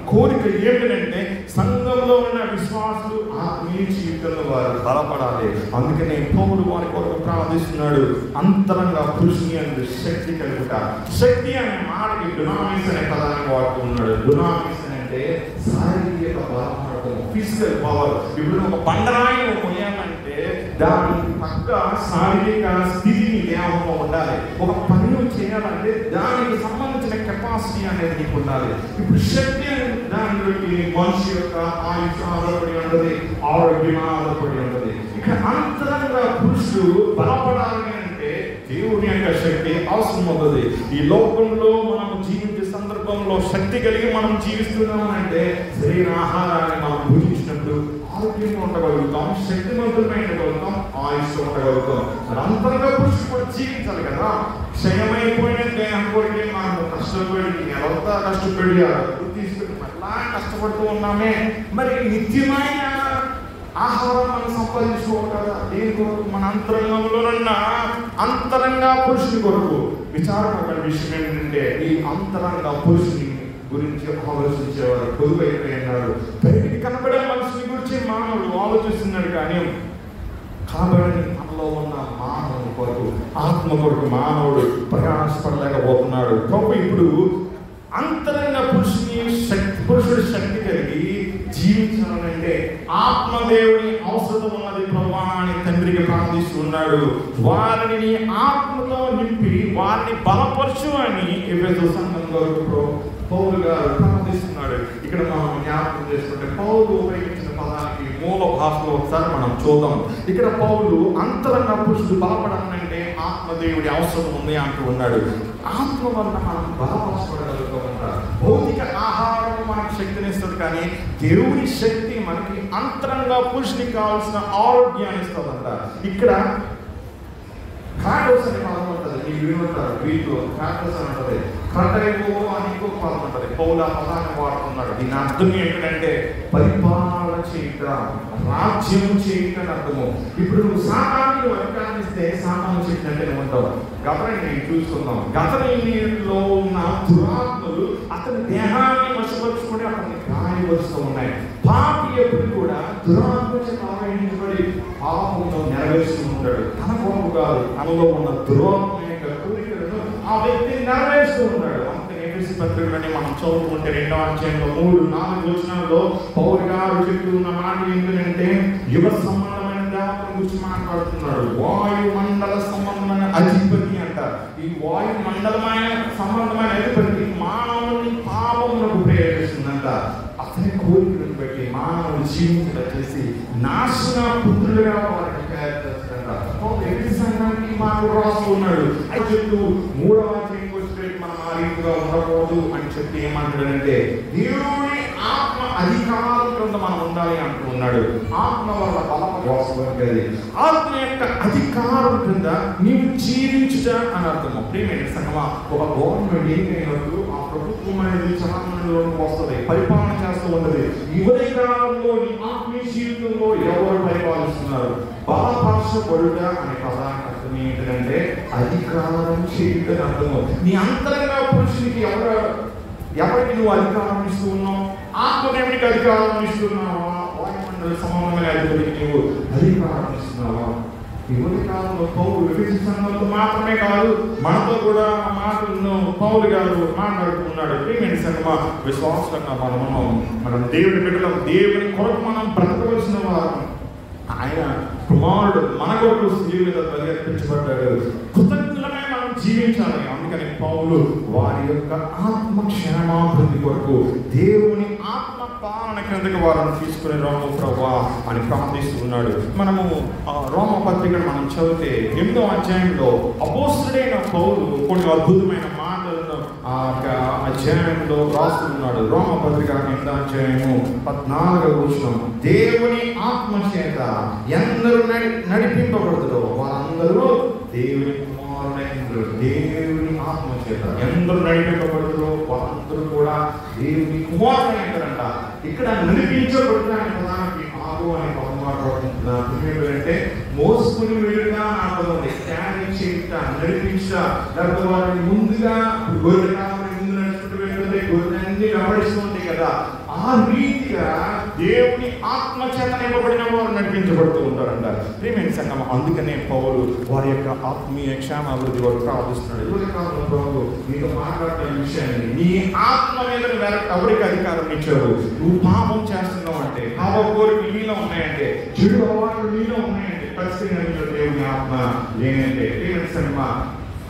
కోరిక ఏమిటంటే సంఘంలో ఉన్న విశ్వాసులు ఆత్మీయ జీవితంలో వారు బలపడాలి. అందుకనే పౌలు వారి కొరకు ప్రార్థిస్తున్నాడు. అంతరంగా పురుషుని అంటే శక్తి కలుగుట. శక్తి అనే మాటకి డునామిస్ అనే పదాన్ని వాడుతున్నాడు. డునామిస్ అంటే శారీరక బలం, ఫిజికల్ పవర్. ఇప్పుడు ఒక బండరాయిని మొయ్యాలంటే దాని పక్క శారీరక స్థితిని దేహంలో ఉండాలి. ఒక పని చేయాలంటే దానికి సంబంధించిన కెపాసిటీ అనేది నీకు ఉండాలి. ఇప్పుడు శక్తి దాని బట్టి మనిషి యొక్క ఆయుష్ ఆధారపడి ఉంటుంది, ఆరోగ్యం ఆధారపడి ఉంటుంది. ఇక అంతరంగా పురుషుడు బలపడాలి అంటే దేవుని యొక్క శక్తి అవసరం అవుతుంది. ఈ లోకంలో మనం జీవించే సందర్భంలో శక్తి కలిగి మనం జీవిస్తున్నాం అంటే శరీర ఆహారాన్ని మనం భుజించినప్పుడు ఆరోగ్యంగా ఉండగలుగుతాం, శక్తివంతులమైనగలుగుతాం, ఆయుష్ ఉండగలుగుతాం. మరి అంతరంగా పురుషుడు కూడా జీవించాలి కదా. క్షయమైపోయిన దేహం కొరికి మనం కష్టపడి నెలంతా కష్టపడి తీసుకుని మళ్ళా కష్టపడుతూ ఉన్నామే. మరి నిత్యమైన ఆహారం మనం సంపాదించుకోవాలి కదా. దేని కొరకు? మన అంతరంగంలోనున్న అంతరంగా పురుషుని కొరకు. విచారణ విషయం ఏంటంటే ఈ అంతరంగా పురుషుని గురించి ఆలోచించేవారు పొదువైపోయినారు. బయటికి కనబడే మనుషుని గురించి మానవుడు ఆలోచిస్తున్నాడు, కానీ కాబట్టి మనలో ఉన్న మానవుని కొరకు, ఆత్మ కొరకు మానవుడు ప్రయాసపడలేకపోతున్నాడు. ప్రభు ఇప్పుడు అంతరంగా పురుషుడు శక్తి కలిగి జీవించాలంటే ఆత్మదేవుని అవసరం ఉన్నది ప్రభు అని తండ్రికి ప్రార్థిస్తూ ఉన్నాడు. వారిని ఆత్మతో నింపి వారిని బలపరచు అని ఎఫెసు సంఘం కొరకు పౌలు గారు ప్రార్థిస్తున్నాడు. ఇక్కడ మనం జ్ఞాపకం చేసుకుంటే పౌలు ఉపయోగించిన పదానికి మూల భాషలో ఒకసారి మనం చూద్దాం. ఇక్కడ పౌలు అంతరంగా పురుషుడు బలపడాలంటే ఆత్మదేవుడి అవసరం ఉంది అంటూ ఉన్నాడు. ఆత్మ వల్ల మనం బలపరచబడగలుగుతూ ఉంటాం. భౌతిక ఆహారం మనకు శక్తిని ఇస్తుంది, కానీ దేవుని శక్తి మనకి అంతరంగా పురుషునికి కావాల్సిన ఆరోగ్యాన్ని ఇస్తుందంట. ఇక్కడ కాటోస్ అనే పదం ఉంటుంది, మీరు వినుంటారు. వీటిలో కాటోస్ అని ఉంటుంది, క్రటైవో అని ఇంకొక పదం ఉంటుంది. పౌలు ఆ పదాన్ని వాడుతున్నాడు. దీని అర్థం ఏంటంటే పరిపాలన చేయట, రాజ్యం చేయట అని అర్థము. ఇప్పుడు నువ్వు సాతానుడు అధికారిస్తే సాతాను చేసినట్టే ఉంటావు. గతని చూసుకుందాం. గతలో ఉన్న దురాత్మలు అతని దేహాన్ని వశపరుచుకొని అతన్ని గాయపరుస్తూ ఉన్నాయి. పాపి ఎప్పుడు కూడా దురాత్మ ఆవహించబడి పాపంలో నెరవేరుస్తూ ఉంటాడు. తన కొరకు కాదు, తనలో ఉన్న దురాత్మ యొక్క కోరికలను ఆ వ్యక్తి నెరవేరుస్తూ ఉంటాడు. అందుకని ఎఫెసీ పత్రికలని మనం చదువుకుంటే 2వ అధ్యాయంలో 3-4 వచనాల్లో పౌలు గారు చెప్తూ ఉన్న మాట ఏంటంటే యుగ సంబంధమైన దేవతల గురించి మాట్లాడుతున్నాడు. వాయుమండల సంబంధమైన అధిపతి అంటారు. ఈ వాయుమండలమైన సంబంధమైన అధిపతి మానవుని పాపములకు ప్రేరేపిస్తుందంట. అతని కోరికలను బట్టి మానవుని జీవితం చేసి నాశన పుత్రులుగా వారిని తయారు చేస్తాడంట. సంఘానికి మాకు రాస్తూ ఉన్నాడు. అది చెప్తూ 3వ అధ్యాయం వచ్చి మనం ఆ రీతిగా ఉండకూడదు అని చెప్పి ఏమంటాడంటే దేవుని ఆత్మ అధికారం క్రింద మనం ఉండాలి అంటూ ఉన్నాడు. ఆత్మ వల్ల బలం వాస్తవం, ఆత్మ యొక్క అధికారం క్రింద నీవు జీవించుట అని అర్థము. ప్రియమైన సంగమా, ఒక గవర్నమెంట్ ఏమైనప్పుడు ఆ ప్రభుత్వం అనేది చలామణిలోకి వస్తుంది, పరిపాలన చేస్తూ ఉంటుంది. యువతి కాలంలో నీ ఆత్మీయ జీవితంలో ఎవరు పరిపాలిస్తున్నారు? బలపరచబడుట అనే పదానికి అర్థం ఏంటంటే అధికారం చేయుట అని అర్థము. నీ అంతరంగా పురుషునికి ఎవరికి నువ్వు అధికారం ఇస్తూ ఉన్నావు? ఆత్మదేవునికి అధికారం ఇస్తున్నావా? వాయుమండల సంబంధమైన అధికారికి నువ్వు అధికారం ఇస్తున్నావా? యువతి కాలంలో పౌలు ఎఫెసీ సంఘంతో మాత్రమే కాదు, మనతో కూడా మాటలను పౌలు గారు మాట్లాడుతున్నాడు. ప్రియమైన సంఘమా, విశ్వాసంగా మనం దేవుని బిడ్డలం, దేవుని కొరకు మనం బ్రతకవలసిన వారు. ఆయన కుమారుడు మన కొరకు శిలువ మీద బలి అర్పించబడ్డాడు. కృతజ్ఞులమే మనం జీవించాలి. అందుకని పౌలు వారి యొక్క ఆత్మ క్షేమాభివృద్ధి కొరకు దేవుని ఆత్మ పాలన క్రిందకి వారిని తీసుకుని రాము ప్రభువా అని ప్రార్థిస్తున్నాడు. మనము రోమ పత్రికను మనం చదివితే 8వ అధ్యాయంలో అపోస్తలుడైన పౌలు కొన్ని అద్భుతమైన మాటలను ఆ యొక్క అధ్యాయంలో రాస్తున్నాడు. రోమపత్రిక 8వ అధ్యాయము 14వ వచనం, దేవుని ఆత్మ చేత ఎందరూ నడిపింపబడుతురో వారందరూ దేవుని కుమారులైనరు. దేవుని ఆత్మ చేత ఎందరూ నడిపింపబడుతురో వారందరూ కూడా దేవుని కుమారులైనరంట. ఇక్కడ నడిపించబడుతున్న పదానికి ఆగు అనే పదం మాట్లాడుతున్నారు. అంటే మోసుకుని వెళ్ళుగా ఆపదండి, క్యారీ చేయుట, నడిపించ, లేకపోతే వారిని ముందుగా గొర్రె కావాలి ముందు నడుచుకుంటూ వెళ్తుంటే గొర్రె అన్ని వెంబడిస్తుంది కదా, ఆ రీతిగా దేవుని ఆత్మ చేత నింపబడిన వారు నడిపించబడుతూ ఉంటారంట. ప్రియమైన సంఘం, అందుకనే పౌలు వారి యొక్క ఆత్మీయ క్షేమాభివృద్ధి వారు ప్రార్థిస్తున్నాడు. ప్రభు నీతో మాట్లాడుతున్న విషయాన్ని నీ ఆత్మ మీద ఎవరికి అధికారం ఇచ్చారు? నువ్వు పాపం చేస్తున్నావు అంటే, పాప కోరికలు నీలో ఉన్నాయంటే, చెడు అలవాట్లు నీలో ఉన్నాయంటే, ఖచ్చితంగా దేవుని ఆత్మ లేనంటే, ప్రియమైన సంఘం,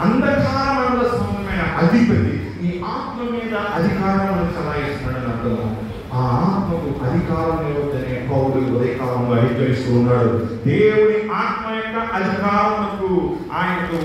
అంధకారమైన సంబంధమైన అధిపతి నీ ఆత్మ మీద అధికారం చలాయిస్తున్నాడని అర్థము. ఆ ఆత్మకు అధికారం ఇవ్వద్దనే పౌలు ఉదయకాలంలో హెచ్చరిస్తూ ఉన్నాడు. దేవుని ఆత్మ యొక్క అధికారములకు ఆయనకు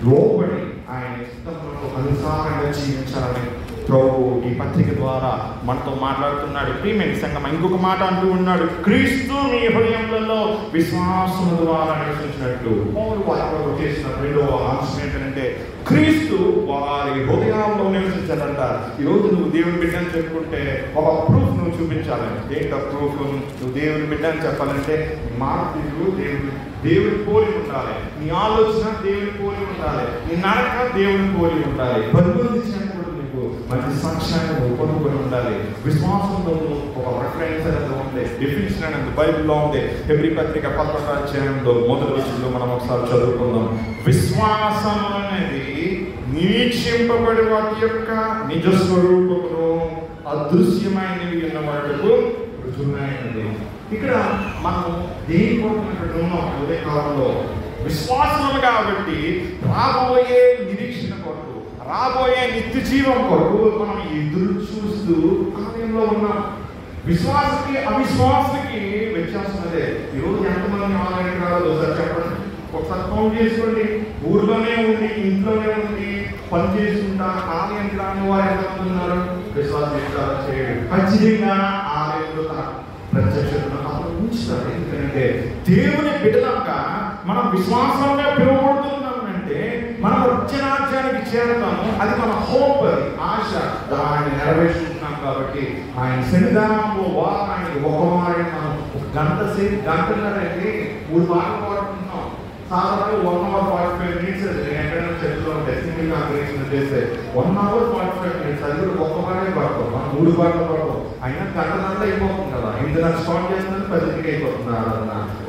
లోబడి ఆయన ఇష్టములకు అనుసారంగా జీవించాలని ప్రభు ఈ పత్రిక ద్వారా మనతో మాట్లాడుతున్నాడు. ప్రియమైన సంఘం, ఇంకొక మాట అంటూ ఉన్నాడు, క్రీస్తు మీ హృదయములలో విశ్వాసము ద్వారా నివసించినట్లు. పౌలు వారిలో చేసిన రెండవ అంశం ఏంటంటే క్రీస్తు వారి హృదయాల్లో నివసించాలంట. ఈరోజు నువ్వు దేవుని బిడ్డని చెప్పుకుంటే ఒక ప్రూఫ్ నువ్వు చూపించాలి. ఏంటో ప్రూఫ్? నువ్వు దేవుని బిడ్డని చెప్పాలంటే మార్పులు దేవుని పోలి ఉండాలి, నీ ఆలోచన దేవుని పోలి ఉండాలి, నీ నడక దేవుని పోలి ఉండాలి, పరిబంధించినప్పుడు నీకు మంచి సాక్ష్యాన్ని కొనుక్కొని ఉండాలి. విశ్వాసంలో ఒక రెఫరెన్స్ అనేది ఉంది, డెఫినిషన్ అనేది బైబిల్లో ఉంది. హెబ్రీ పత్రిక 11వ అధ్యాయంలో మొదటి వచనంలో మనం ఒకసారి చదువుకుందాం. విశ్వాసం అనేది నిరీక్షింపబడి వాటి యొక్క నిజ స్వరూపమును అదృశ్యమైనవి ఉన్న వాటికు రుజువునైనది. ఇక్కడ మనం దేని కోసం ఉన్నాం? ఉదయకాలంలో విశ్వాసం కాబట్టి రాబోయే నిరీక్షణ కొరకు, రాబోయే నిత్య జీవం కొరకు మనం ఎదురు చూస్తూ ఆలయంలో ఉన్నాం. విశ్వాసకి అవిశ్వాసకి వ్యత్యాసం అదే. ఈరోజు ఎంతమంది ఆలయానికి రాదు ఒకసారి చెప్పండి, ఒకసారి కౌంట్ చేసుకోండి. ఊర్లోనే ఉండి, ఇంట్లోనే ఉండి పని చేసుకుంటా ఆలయానికి రాని వారు ఎంతమంది ఉన్నారు? విశ్వాసం చేయడు. ఖచ్చితంగా ఆలయంలో ప్రత్యక్షతను అతను ఉంచుతాడు. ఎందుకంటే దేవుని బిడ్డలాగా మనం విశ్వాసంగా పిలువబడుతున్నామంటే మనం రాజ్యానికి చేరుతాము. అది మన హోప్, అది ఆశ. దాన్ని నెరవేర్చుకుంటున్నాం కాబట్టి ఆయన సన్నిధానంలో వారానికి ఒక వారం మనం ఒక గంట సేపు, గంటన్నరైతే 3 మాటలు పాడుకుంటున్నాం. సాధారణంగా 1 hour 45 minutes ఎక్కడైనా చర్చలో ఉంటాయి. సింగిల్ కాంగ్రెగేషన్ చేస్తే 1 hour 45 minutes అది కూడా ఒక్క పాటే పడతాం, మనం 3 పాటలు పడతాం. అయినా గంటన్నర అయిపోతుంది కదా. ఇంత స్టార్ట్ చేస్తున్నది 10కి అయిపోతుంది.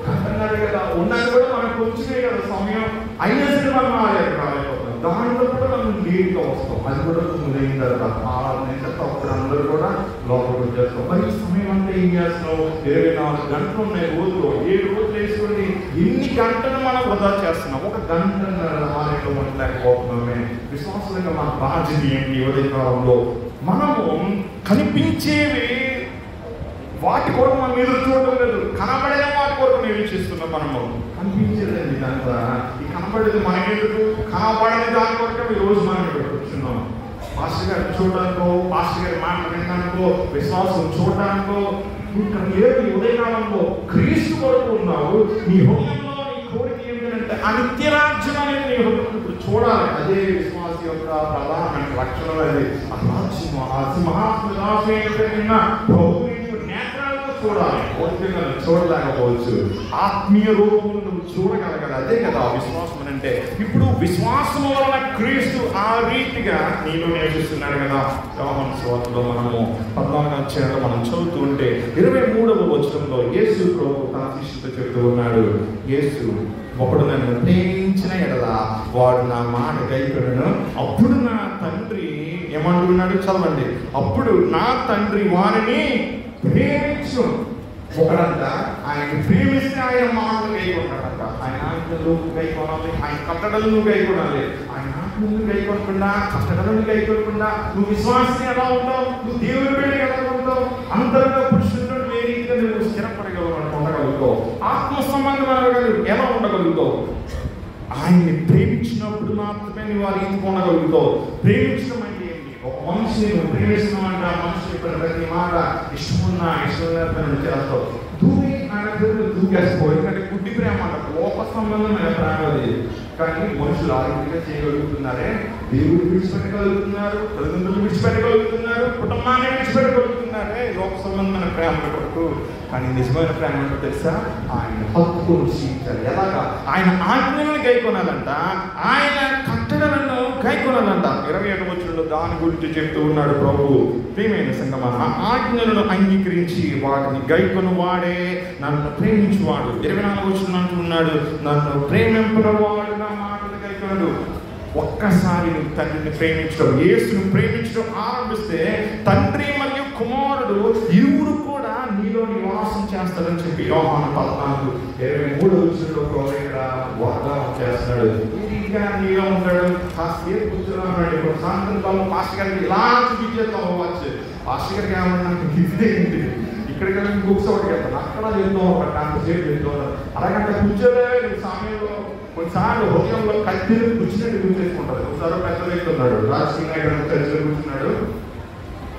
గంటన్నర కదా ఉన్నది కూడా మనకు కొంచెమే కదా సమయం. అయినా సరే మనం ఆలయానికి రాలేకపోతున్నాం. దాంట్లో కూడా మనం లేట్గా వస్తాం. అది కూడా అయిన తర్వాత 6 గంటలకు అప్పుడు అందరూ కూడా లోపలికి వచ్చేస్తాం. మరి ఈ సమయం అంతా ఏం చేస్తున్నావు? 24 గంటలు ఉన్నాయి రోజులో. 7 రోజులు వేసుకోండి, ఎన్ని గంటలు మనం వృధా చేస్తున్నాం? ఒక గంటన్నర ఆలయంలో ఉండలేకపోతున్నామే. విశ్వాసంగా మన బాధ్యత ఏంటి? ఉదయ కాలంలో మనము కనిపించేవి వాటి కొరకు మనం ఎదురు చూడడం లేదు, కనబడే వాటి కొరకు నిరీక్షిస్తున్నాం. మనము కనిపించేదండి దాంట్లో ఈ కనబడేది మనకెందుకు? కనబడని దాని కొరకు ఈ రోజు మనం ఇక్కడ కూర్చున్నాం. పాస్టర్ గారిని చూడడానికో, పాస్టర్ గారి మాట వినడానికో, విశ్వాసం చూడడానికో ఇక్కడ లేదు. ఉదయకాలంలో క్రీస్తు కొరకు ఉన్నావు. నీ హృదయంలో నీ కోరిక ఏంటంటే ఆ నిత్యరాజ్యం అనేది నీ హృదయం ఇప్పుడు చూడాలి. అదే విశ్వాస యొక్క ప్రధానమైన లక్షణం. అది ఆ రాజ్యం, ఆ సింహాసన నేత్రాలతో చూడాలి. భౌతికంగా చూడలేకపోవచ్చు, ఆత్మీయ రూపంలో నువ్వు చూడగలగాలి. అదే కదా విశ్వాసం అంటే. ఇప్పుడు విశ్వాసం వలన క్రీస్తు ఆ రీతిగా నీలో నివసిస్తున్నాడు కదా. యోహాను సువార్తలో మనము 14వ అధ్యాయంలో మనం చదువుతూ ఉంటే 23వ వచనంలో యేసు ప్రభు తన శిష్యులతో చెబుతూ ఉన్నాడు, యేసు ఒకడు నన్ను ప్రేమించిన ఎడల వాడు నా మాట గైకొనును, అప్పుడు నా తండ్రి ఏమంటున్నాడు? చదవండి. అప్పుడు నా తండ్రి వారిని ప్రేమించు. ఒకడంట ఆయన ప్రేమిస్తే ఆయన మాటలు గైకొన్నాడంట. ఆయన ఆజ్ఞలు గైకొనాలి, ఆయన కట్టడలను గైకొనాలి. ఆయన ఆజ్ఞలు గైకొనకుండా, కట్టడలను గైకొనకుండా నువ్వు విశ్వాసం ఎలా ఉంటావు? నువ్వు దేవుని బిడ్డ ఎలా ఉంటావు? అంతరంగా పురుషుడు ఏ రీతిగా నువ్వు స్థిరపడగలవు, ఉండగలుగుతావు? ఆత్మ సంబంధం ఎలా ఉండగలుగుతావు? ఆయన్ని ప్రేమించినప్పుడు మాత్రమే నువ్వు ఆ రీతి కొనగలుగుతావు. ప్రేమించడం అంటే ఏంటి? ఒక మనిషిని నువ్వు ప్రేమిస్తున్నావంటే ఆ మనిషి చెప్పిన ప్రతి మాట ఇష్టమున్నా ఇష్టం లేకపోయినా చేస్తావు. దూకేస్తావు. ఎందుకంటే గుడ్డి ప్రేమ అంట, లోక సంబంధమైన ప్రేమ అది. కానీ మనుషులు ఆ రీతిగా చేయగలుగుతున్నారే, దేవుడు విడిచిపెట్టగలుగుతున్నారు, తల్లిదండ్రులు విడిచిపెట్టగలుగుతున్నారు, కుటుంబాన్ని విడిచిపెట్టగలుగుతున్నారే లోక సంబంధమైన ప్రేమ కొరకు. కానీ నిజమైన ప్రేమ ఏంటో తెలుసా? ఆయన హక్కును రక్షించాలి. ఎలాగా? ఆయన ఆజ్ఞలను గైకొనాలంట, ఆయన కట్టడలను గైకొనాలంట. 21వ వచనంలో దాని గురించి చెప్తూ ఉన్నాడు ప్రభువు. ప్రియమైన సంగమా, ఆజ్ఞలను అంగీకరించి వాటిని గైకొను వాడే నన్ను ప్రేమించువాడు. 24వ వచనం అంటున్నాడు, నన్ను ప్రేమింపడవాడు నా మాటలు గైకొనడు. ఒక్కసారి నువ్వు తండ్రిని ప్రేమించడం, యేసును ప్రేమించడం ఆరంభిస్తే తండ్రి మరియు కుమారుడు ఇరువురు కూడా నీలో నివాసం చేస్తారని చెప్పి యోహాను 14:23 ప్రభు ఇక్కడ వాగ్దానం చేస్తున్నాడు. ఇంకా నీలో ఉంటాడు. కాసేపు కూర్చున్నాడు. ఇప్పుడు సాయంత్రం పాస్టర్ గారికి ఇలా చూపించేద్దాం అవ్వచ్చు. పాస్టర్ గారికి ఏమన్నా ఇదే ఏంటి, ఇక్కడికి బుక్స్ ఒకటి వెళ్తాను, అక్కడ చెప్తాం, ఒక అంతసేపు చెప్తాను, అరగంట కూర్చోలే. సమయంలో కొన్నిసార్లు హృదయంలో కత్తిని కూర్చున్నట్టు కూర్చేసుకుంటారు. ఒకసారి పెద్ద వ్యక్తి ఉన్నాడు, రాజకీయ నాయకుడు కలిసి కూర్చున్నాడు.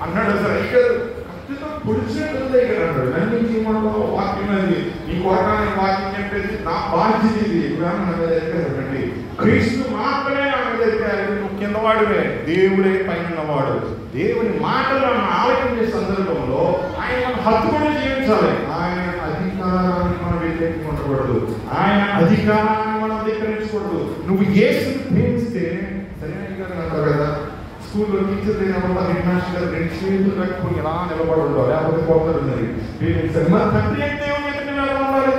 అన్నాడు, సార్ ఇక్కడ కత్తితో పొడిచినట్టు ఇక్కడ అన్నాడు. నన్ను జీవనంలో వాక్యం అది ఈ కొరకాన్ని వాక్యం చెప్పేసి నా బాధ్యత ఇది. చెప్పండి, క్రీస్తు మాత్రమే నా మీద నువ్వు కిందవాడువే, దేవుడే పైన వాడు. దేవుని మాటలను ఆలోచన సందర్భంలో ఆయన హక్కును జీవించాలి. ఆయన అధికారాన్ని మనం వ్యతిరేకించకూడదు, ఆయన అధికారాన్ని మనం ధిక్కరించకూడదు. నువ్వు యేసుని ప్రేమిస్తే సరైన అంటారు కదా, స్కూల్లో టీచర్ లేనప్పుడు హెడ్ మాస్టర్ గారు 2 చేతులు కట్టుకుని ఎలా నిలబడి ఉండాలి, లేకపోతే పోతున్నది. తండ్రి అంటే ఉండాలి,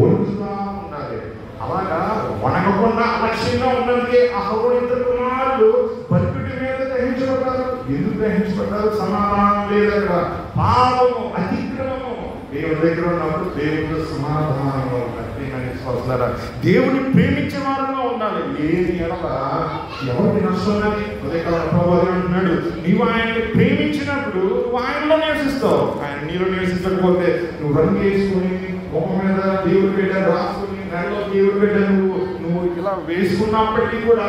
ఓడుగా ఉండాలి. అలాగా వనకకుండా అలక్ష్యంగా ఉన్నందుకే అహరోను 2 కుమారులు బలిపీఠం మీద గ్రహించబడ్డారు. ఎందుకు గ్రహించబడ్డారు? సమాధానం లేదు అక్కడ. పాపము, అతిక్రమము దేవుని దగ్గర ఉన్నప్పుడు దేవుడితో సమాధానంగా ఉండాలి. దేవుని ప్రేమించే వారంగా ఉండాలి. లేని ఎడల ఎవరికి నష్టం ఉన్నది? ప్రభు అంటున్నాడు, నీవు ఆయన్ని ప్రేమించినప్పుడు నువ్వు ఆయనలో నివసిస్తావు. ఆయన నీలో నివసించకపోతే నువ్వు రంగు వేసుకుని ముఖం మీద దేవుడి బిడ్డ రాసుకుని నెలలో దేవుడి బిడ్డ నువ్వు ఇలా వేసుకున్నప్పటికీ కూడా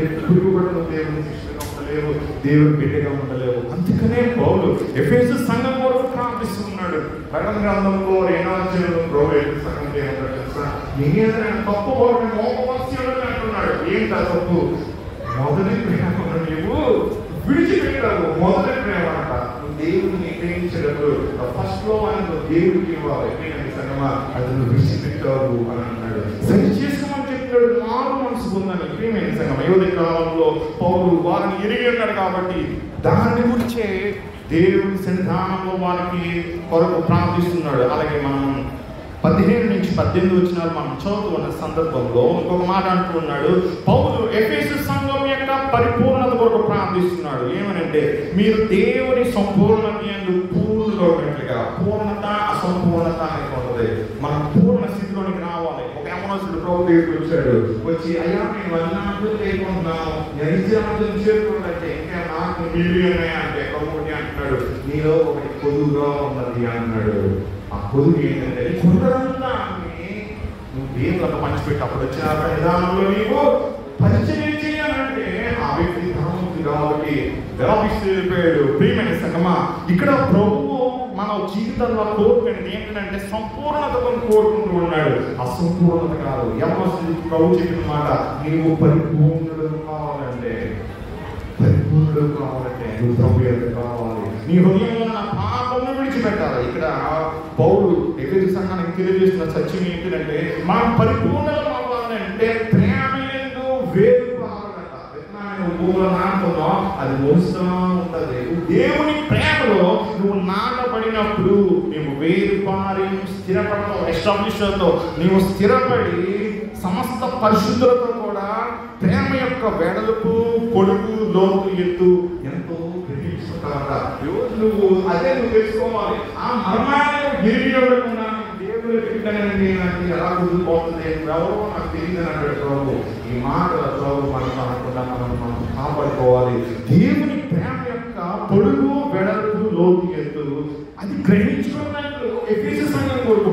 ఎప్పుడు కూడా నువ్వు దేవుని శిష్యుగా ఉండలేవు, దేవుడి బిడ్డగా ఉండలేవు. అందుకనే పౌలు ఎఫెసు సంఘం కొరకు ప్రార్థిస్తున్నాడు. ప్రకటన గ్రంథంలో 2వ అధ్యాయంలో ప్రభు ఎఫెసు సంఘం తెలుసా, నేనేదైనా తప్పు పోవడం మోపవలసినని అంటున్నాడు. ఏంటి ఆ తప్పు? మొదటి ప్రేమను నీవు విడిచిపెట్టావు. మొదటి ప్రేమ అంట, నువ్వు దేవుడిని ప్రేమించేటప్పుడు ఫస్ట్ లో ఆయన దేవుడికి ఇవ్వాలి. సంగమా అది నువ్వు విడిచిపెట్టావు అని అన్నాడు. సరి చేసుకోమని చెప్తాడు. మారు మనసు పొందని ప్రియమైన సంగమా, యోధ కాలంలో పౌరు వారిని ఎరిగి ఉన్నాడు కాబట్టి దాని గురించే దేవుడి సన్నిధానంలో వారికి కొరకు ప్రార్థిస్తున్నాడు. అలాగే మనం 17 నుంచి 18 వచనాలు మనం చదువుతున్న సందర్భంలో ఇంకొక మాట అంటూ ఉన్నాడు. పౌలు ఎఫెసు సంఘం యొక్క పరిపూర్ణత కొరకు ప్రార్థిస్తున్నాడు. ఏమనంటే, మీరు దేవుని సంపూర్ణత యందు పూర్ణులుగా ఉన్నట్లుగా. పూర్ణత అసంపూర్ణత అనేది ఉన్నది. మనం పూర్ణ స్థితిలోనికి రావాలి. ఒక యవనస్తుడు ప్రభు దగ్గరికి వచ్చాడు. వచ్చి, అయ్యా నేను అన్నాను లేకుంటున్నాను, నిత్యానందం చేరుకోవాలంటే ఇంకా నాకు నీళ్ళు ఉన్నాయా అంటే ప్రభుని అంటున్నాడు, నీలో ఒకటి పొదువుగా ఉన్నది అన్నాడు. ఆ పొదువు ఏంటంటే కొందరంతా నువ్వు దేవుళ్ళకు పంచిపెట్టి అప్పుడు వచ్చిన విధానంలో నీవు పరిచయం చేయాలంటే ఆ వ్యక్తి ధనవంతుడు కాబట్టి వ్యాపిస్తూ వెళ్ళిపోయాడు. ప్రియమైన సంగమా, ఇక్కడ ప్రభువు మన జీవితంలో కోరుకునేది ఏంటంటే సంపూర్ణతను కోరుకుంటూ ఉన్నాడు, అసంపూర్ణత కాదు. యవనస్తుడికి ప్రభు చెప్పిన మాట, నీవు పరిపూర్ణుడు కావాలంటే నువ్వు ప్రభు యొక్క కావాలి. నీ హృదయంలో నా పాపంను విడిచిపెట్టాలి. ఇక్కడ పౌలు ఎఫెసు సంఘానికి తెలియజేస్తున్న సత్యం ఏంటంటే, మనం పరిపూర్ణంగా అవ్వాలంటే ప్రేమ యందు వేరు కావాలంట. నువ్వు భూమిలో నాటుతున్నావు, అది మోస్తూ ఉంటుంది. దేవుని ప్రేమలో నువ్వు నాటబడినప్పుడు నువ్వు వేరు పారి స్థిరపడతావు. ఎస్టాబ్లిష్ అవుతావు. నీవు స్థిరపడి సమస్త పరిశుద్ధులతో కూడా ప్రేమ యొక్క వెడల్పు, పొడుగు, లోతు, ఎత్తు ఎంతో గ్రహించుకుంటావట. నువ్వు అదే నువ్వు తెలుసుకోవాలి. ఆ మర్మాన్ని గిరిగిరకుండా దేవుడు బిడ్డనండి నాకు ఎలా గుర్తుపోతుంది, ఎవరో నాకు తెలియదని అంటాడు ప్రభు. ఈ మాటల ప్రభు మనం అనకుండా మనం కాపాడుకోవాలి. దేవుని ప్రేమ యొక్క పొడుగు, వెడల్పు, లోతు, ఎత్తు అది గ్రహించుకున్నట్లు ఎఫెసు సంఘం కొరకు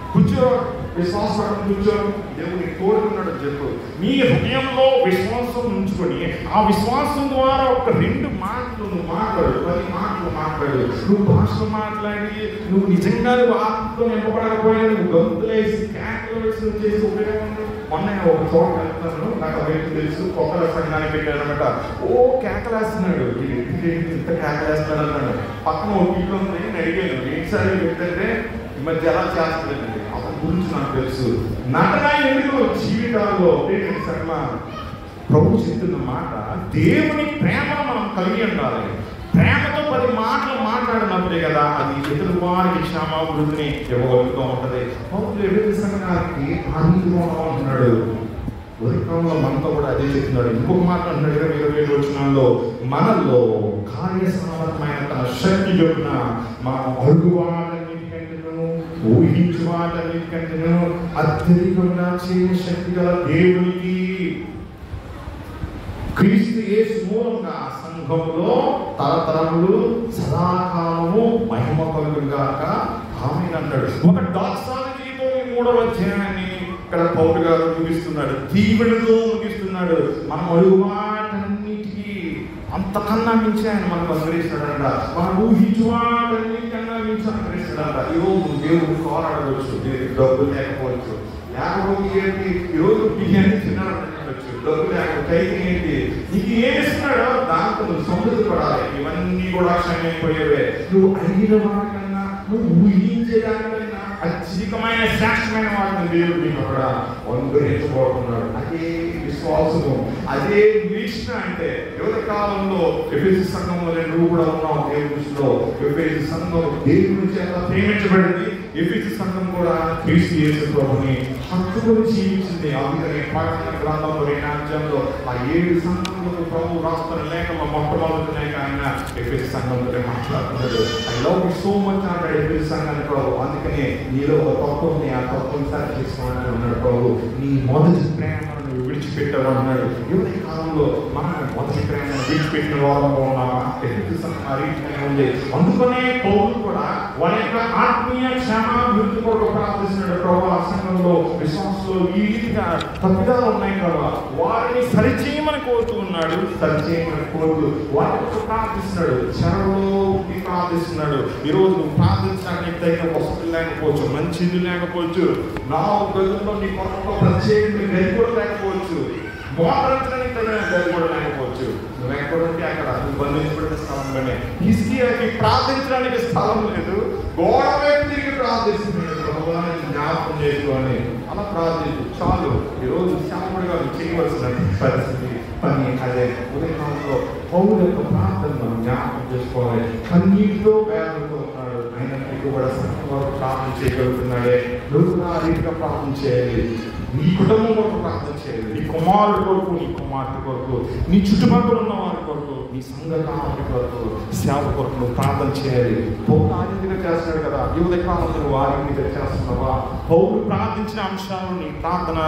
కూర్చో, విశ్వాసపడడం కూర్చో, దేవుని కోరుకున్నాడు చెప్పు. నీ హృదయంలో విశ్వాసం ఉంచుకొని ఆ విశ్వాసం ద్వారా ఒక 2 మాటలు నువ్వు మాట్లాడు, 10 మాటలు మాట్లాడు. నువ్వు భాషలు మాట్లాడి నువ్వు నిజంగా ఆత్మతో నింపబడకపోయినా నువ్వు గొంతులేసి కేకలు వేసి నువ్వు చేసి ఉపయోగం. మొన్న ఒక చోట వెళ్తున్నాను, నాకు ఆ వ్యక్తి తెలుసు, కొత్త సంఘానికి పెట్టారనమాట. ఓ కేకలేస్తున్నాడు, ఇంత కేకలేస్తున్నాడు అన్నాడు. పక్కన ఒక ఇల్లు ఉంది, నేను అడిగాను ఏంటంటే ఏంటంటే ఈ మధ్య ఎలా చేస్తుందండి, అతని గురించి నాకు తెలుసు. నటన ఎందుకు జీవితాల్లో శర్మ ప్రభు చెప్తున్న మాట, దేవుని ప్రేమను మనం కలిగి ఉండాలి. ప్రేమతో 10 మాటలు మాట్లాడినప్పుడే కదా అది ఇతరుల వారికి క్షమాభివృద్ధిని ఇవ్వగలుగుతూ ఉంటుంది. పౌరులు ఎటువంటి సంఘానికి ఆనందంగా ఉంటున్నాడు. ఉదయంలో మనతో కూడా అదే చెప్తున్నాడు. ఇంకొక మాట అంటున్నాడు 27 వచనాల్లో, మనలో కార్యసమర్థమైన తన శక్తి చొప్పున మనం అడుగువాటన్నిటికంటేను ఊహించువాటన్నిటికంటేను అత్యధికంగా చేయ శక్తి గల దేవునికి క్రీస్తు యేసు మూలంగా సంఘంలో తరతరములు సదాకాలము మహిమ కలుగుగాక ఆమేన్ అంటాడు. ఒక డాక్సాలజీతో 3వ అధ్యాయాన్ని ఇక్కడ పౌలు గారు ముగిస్తున్నాడు, దీవెనతో ముగిస్తున్నాడు. మనం అడుగువాటన్నిటికీ అంతకన్నా మించి ఆయన మనకు అనుగ్రహిస్తాడంట. మనం ఊహించువాటన్నిటికన్నా మించి అనుగ్రహిస్తాడంట. ఈరోజు దేవుడు కోరాడవచ్చు, డబ్బులు లేకపోవచ్చు, లేకపోతే ఏంటి ఈరోజు బిర్యానీ తినాలనుకోవచ్చు, డబ్బు లేకపోతే ఏంటి, నీకు ఏమి ఇస్తున్నాడో దాంతో నువ్వు సమృద్ధి పడాలి. ఇవన్నీ కూడా క్షమైపోయేవే. నువ్వు అడిగిన వాటికన్నా, నువ్వు ఊహించేదానికన్నా అత్యధికమైన శ్రేష్టమైన వాటిని దేవుడు నీకు కూడా అనుగ్రహించబోతున్నాడు. అదే విశ్వాసము, అదే నిరీక్షణ. అంటే యువత కాలంలో ఎఫెసీ సంఘంలో నువ్వు కూడా ఉన్నావు. దేవుని దృష్టిలో ఎఫెసీ సంఘం దేవుని చేత ప్రేమించబడింది. ఎఫెసీ సంఘం కూడా క్రీస్తు యేసు ప్రభువుని హక్కుని జీవించింది. అందుకని ప్రకటన గ్రంథంలో 2వ అధ్యాయంలో ఆ 7 సంఘములకు ప్రభు రాస్తున్న లేఖలో మొట్టమొదటి లేఖ ఆయన ఎఫెసీ సంఘంతో మాట్లాడుతున్నాడు. I love you so much అంటాడు ఎఫెసీ సంఘాన్ని ప్రభు. అందుకనే నీలో ఒక తత్వం, ఆ తత్వం సరి చేసుకోవాలని ఉన్నాడు ప్రభు. నీ మొదటి ప్రేమను నువ్వు విడిచిపెట్టావు అన్నాడు. యువత కాలంలో మనం మొదటి ప్రేమను విడిచిపెట్టిన వారంలో ఉన్నామా? ఎఫెసీ సంఘం ఆ రీతిగానే ఉంది. అందుకనే పౌలు కూడా వారి యొక్క ఆత్మీయ క్షమాభివృద్ధి కొరకు ప్రార్థిస్తున్నాడు. ప్రభు ఆ సంఘంలో విశ్వాసంలో ఈ రీతిగా తప్పిదాలు ఉన్నాయి కదా, వారిని సరిచేయమని కోరుతూ ఉన్నాడు. సరిచేయమని కోరుతూ వారి కోసం ప్రార్థిస్తున్నాడు. చెరలో ఉండి ప్రార్థిస్తున్నాడు. ఈరోజు నువ్వు ప్రార్థించడానికి తగిన వసతులు లేకపోవచ్చు, మంచి ఇల్లు లేకపోవచ్చు, 4 గదుల్లో నీ కొరకు ప్రత్యేకంగా గది కూడా లేకపోవచ్చు, మోకరించడానికి తగిన గది కూడా లేకపోవచ్చు. నువ్వు ఎక్కడుంటే అక్కడ నువ్వు బంధించబడిన స్థలంలోనే. హిజ్కియాకి ప్రార్థించడానికి స్థలం లేదు, గోడ వైపు తిరిగి ప్రార్థిస్తున్నాడు. ప్రభువాన్ని జ్ఞాపకం చేసుకొని అలా ప్రార్థించు చాలు. ఈరోజు శాముడిగా చేయవలసిన పరిస్థితి పని అదే. ఉదయంలో పౌరు యొక్క ప్రార్థనను జ్ఞాపకం చేసుకోవాలి. కన్నీటితో వేదనతో ఉన్నాడు, అయినప్పటికీ కూడా సంఘం ప్రార్థన చేయగలుగుతున్నాడే. నువ్వు ఆ రీతిగా ప్రార్థన చేయాలి. నీ కుటుంబం కొరకు ప్రార్థన చేయాలి. నీ కుమారుడి కొరకు, నీ కుమార్తె కొరకు, నీ చుట్టుపక్కల ఉన్న వారి కొరకు, నీ సంఘ కాలం కొరకు, సేవ కొరకు నువ్వు ప్రార్థన చేయాలి. పౌరు ఆ రీతిగా చేస్తున్నాడు కదా, యువత కాలంలో నువ్వు ఆ రీతిగా చేస్తున్నావా? పౌరు ప్రార్థించిన అంశాలు నీ ప్రార్థన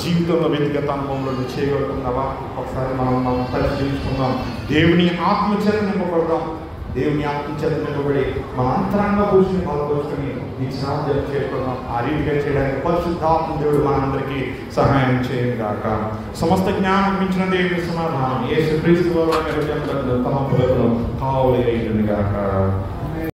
జీవితంలో వ్యక్తిగత అనుభవంలో నువ్వు చేయగలుగుతున్నావా? ఒకసారి మనం పరిశీలించుకుందాం. దేవుని ఆత్మచేత నింపబడదాం. దేవుని ఆత్మ చేత నిలబడి మన అంతరంగ పురుషుని పాల్గొచ్చుకొని ఈ శ్రాద్ధం చేయకుండా ఆ రీతిగా చేయడానికి పరిశుద్ధాత్మ దేవుడు మనందరికీ సహాయం చేయను గాక. సమస్త జ్ఞానం మించిన దేవుని సమాధానం యేసు క్రీస్తు వలన తమ పొలకులు కావులేయును గాక.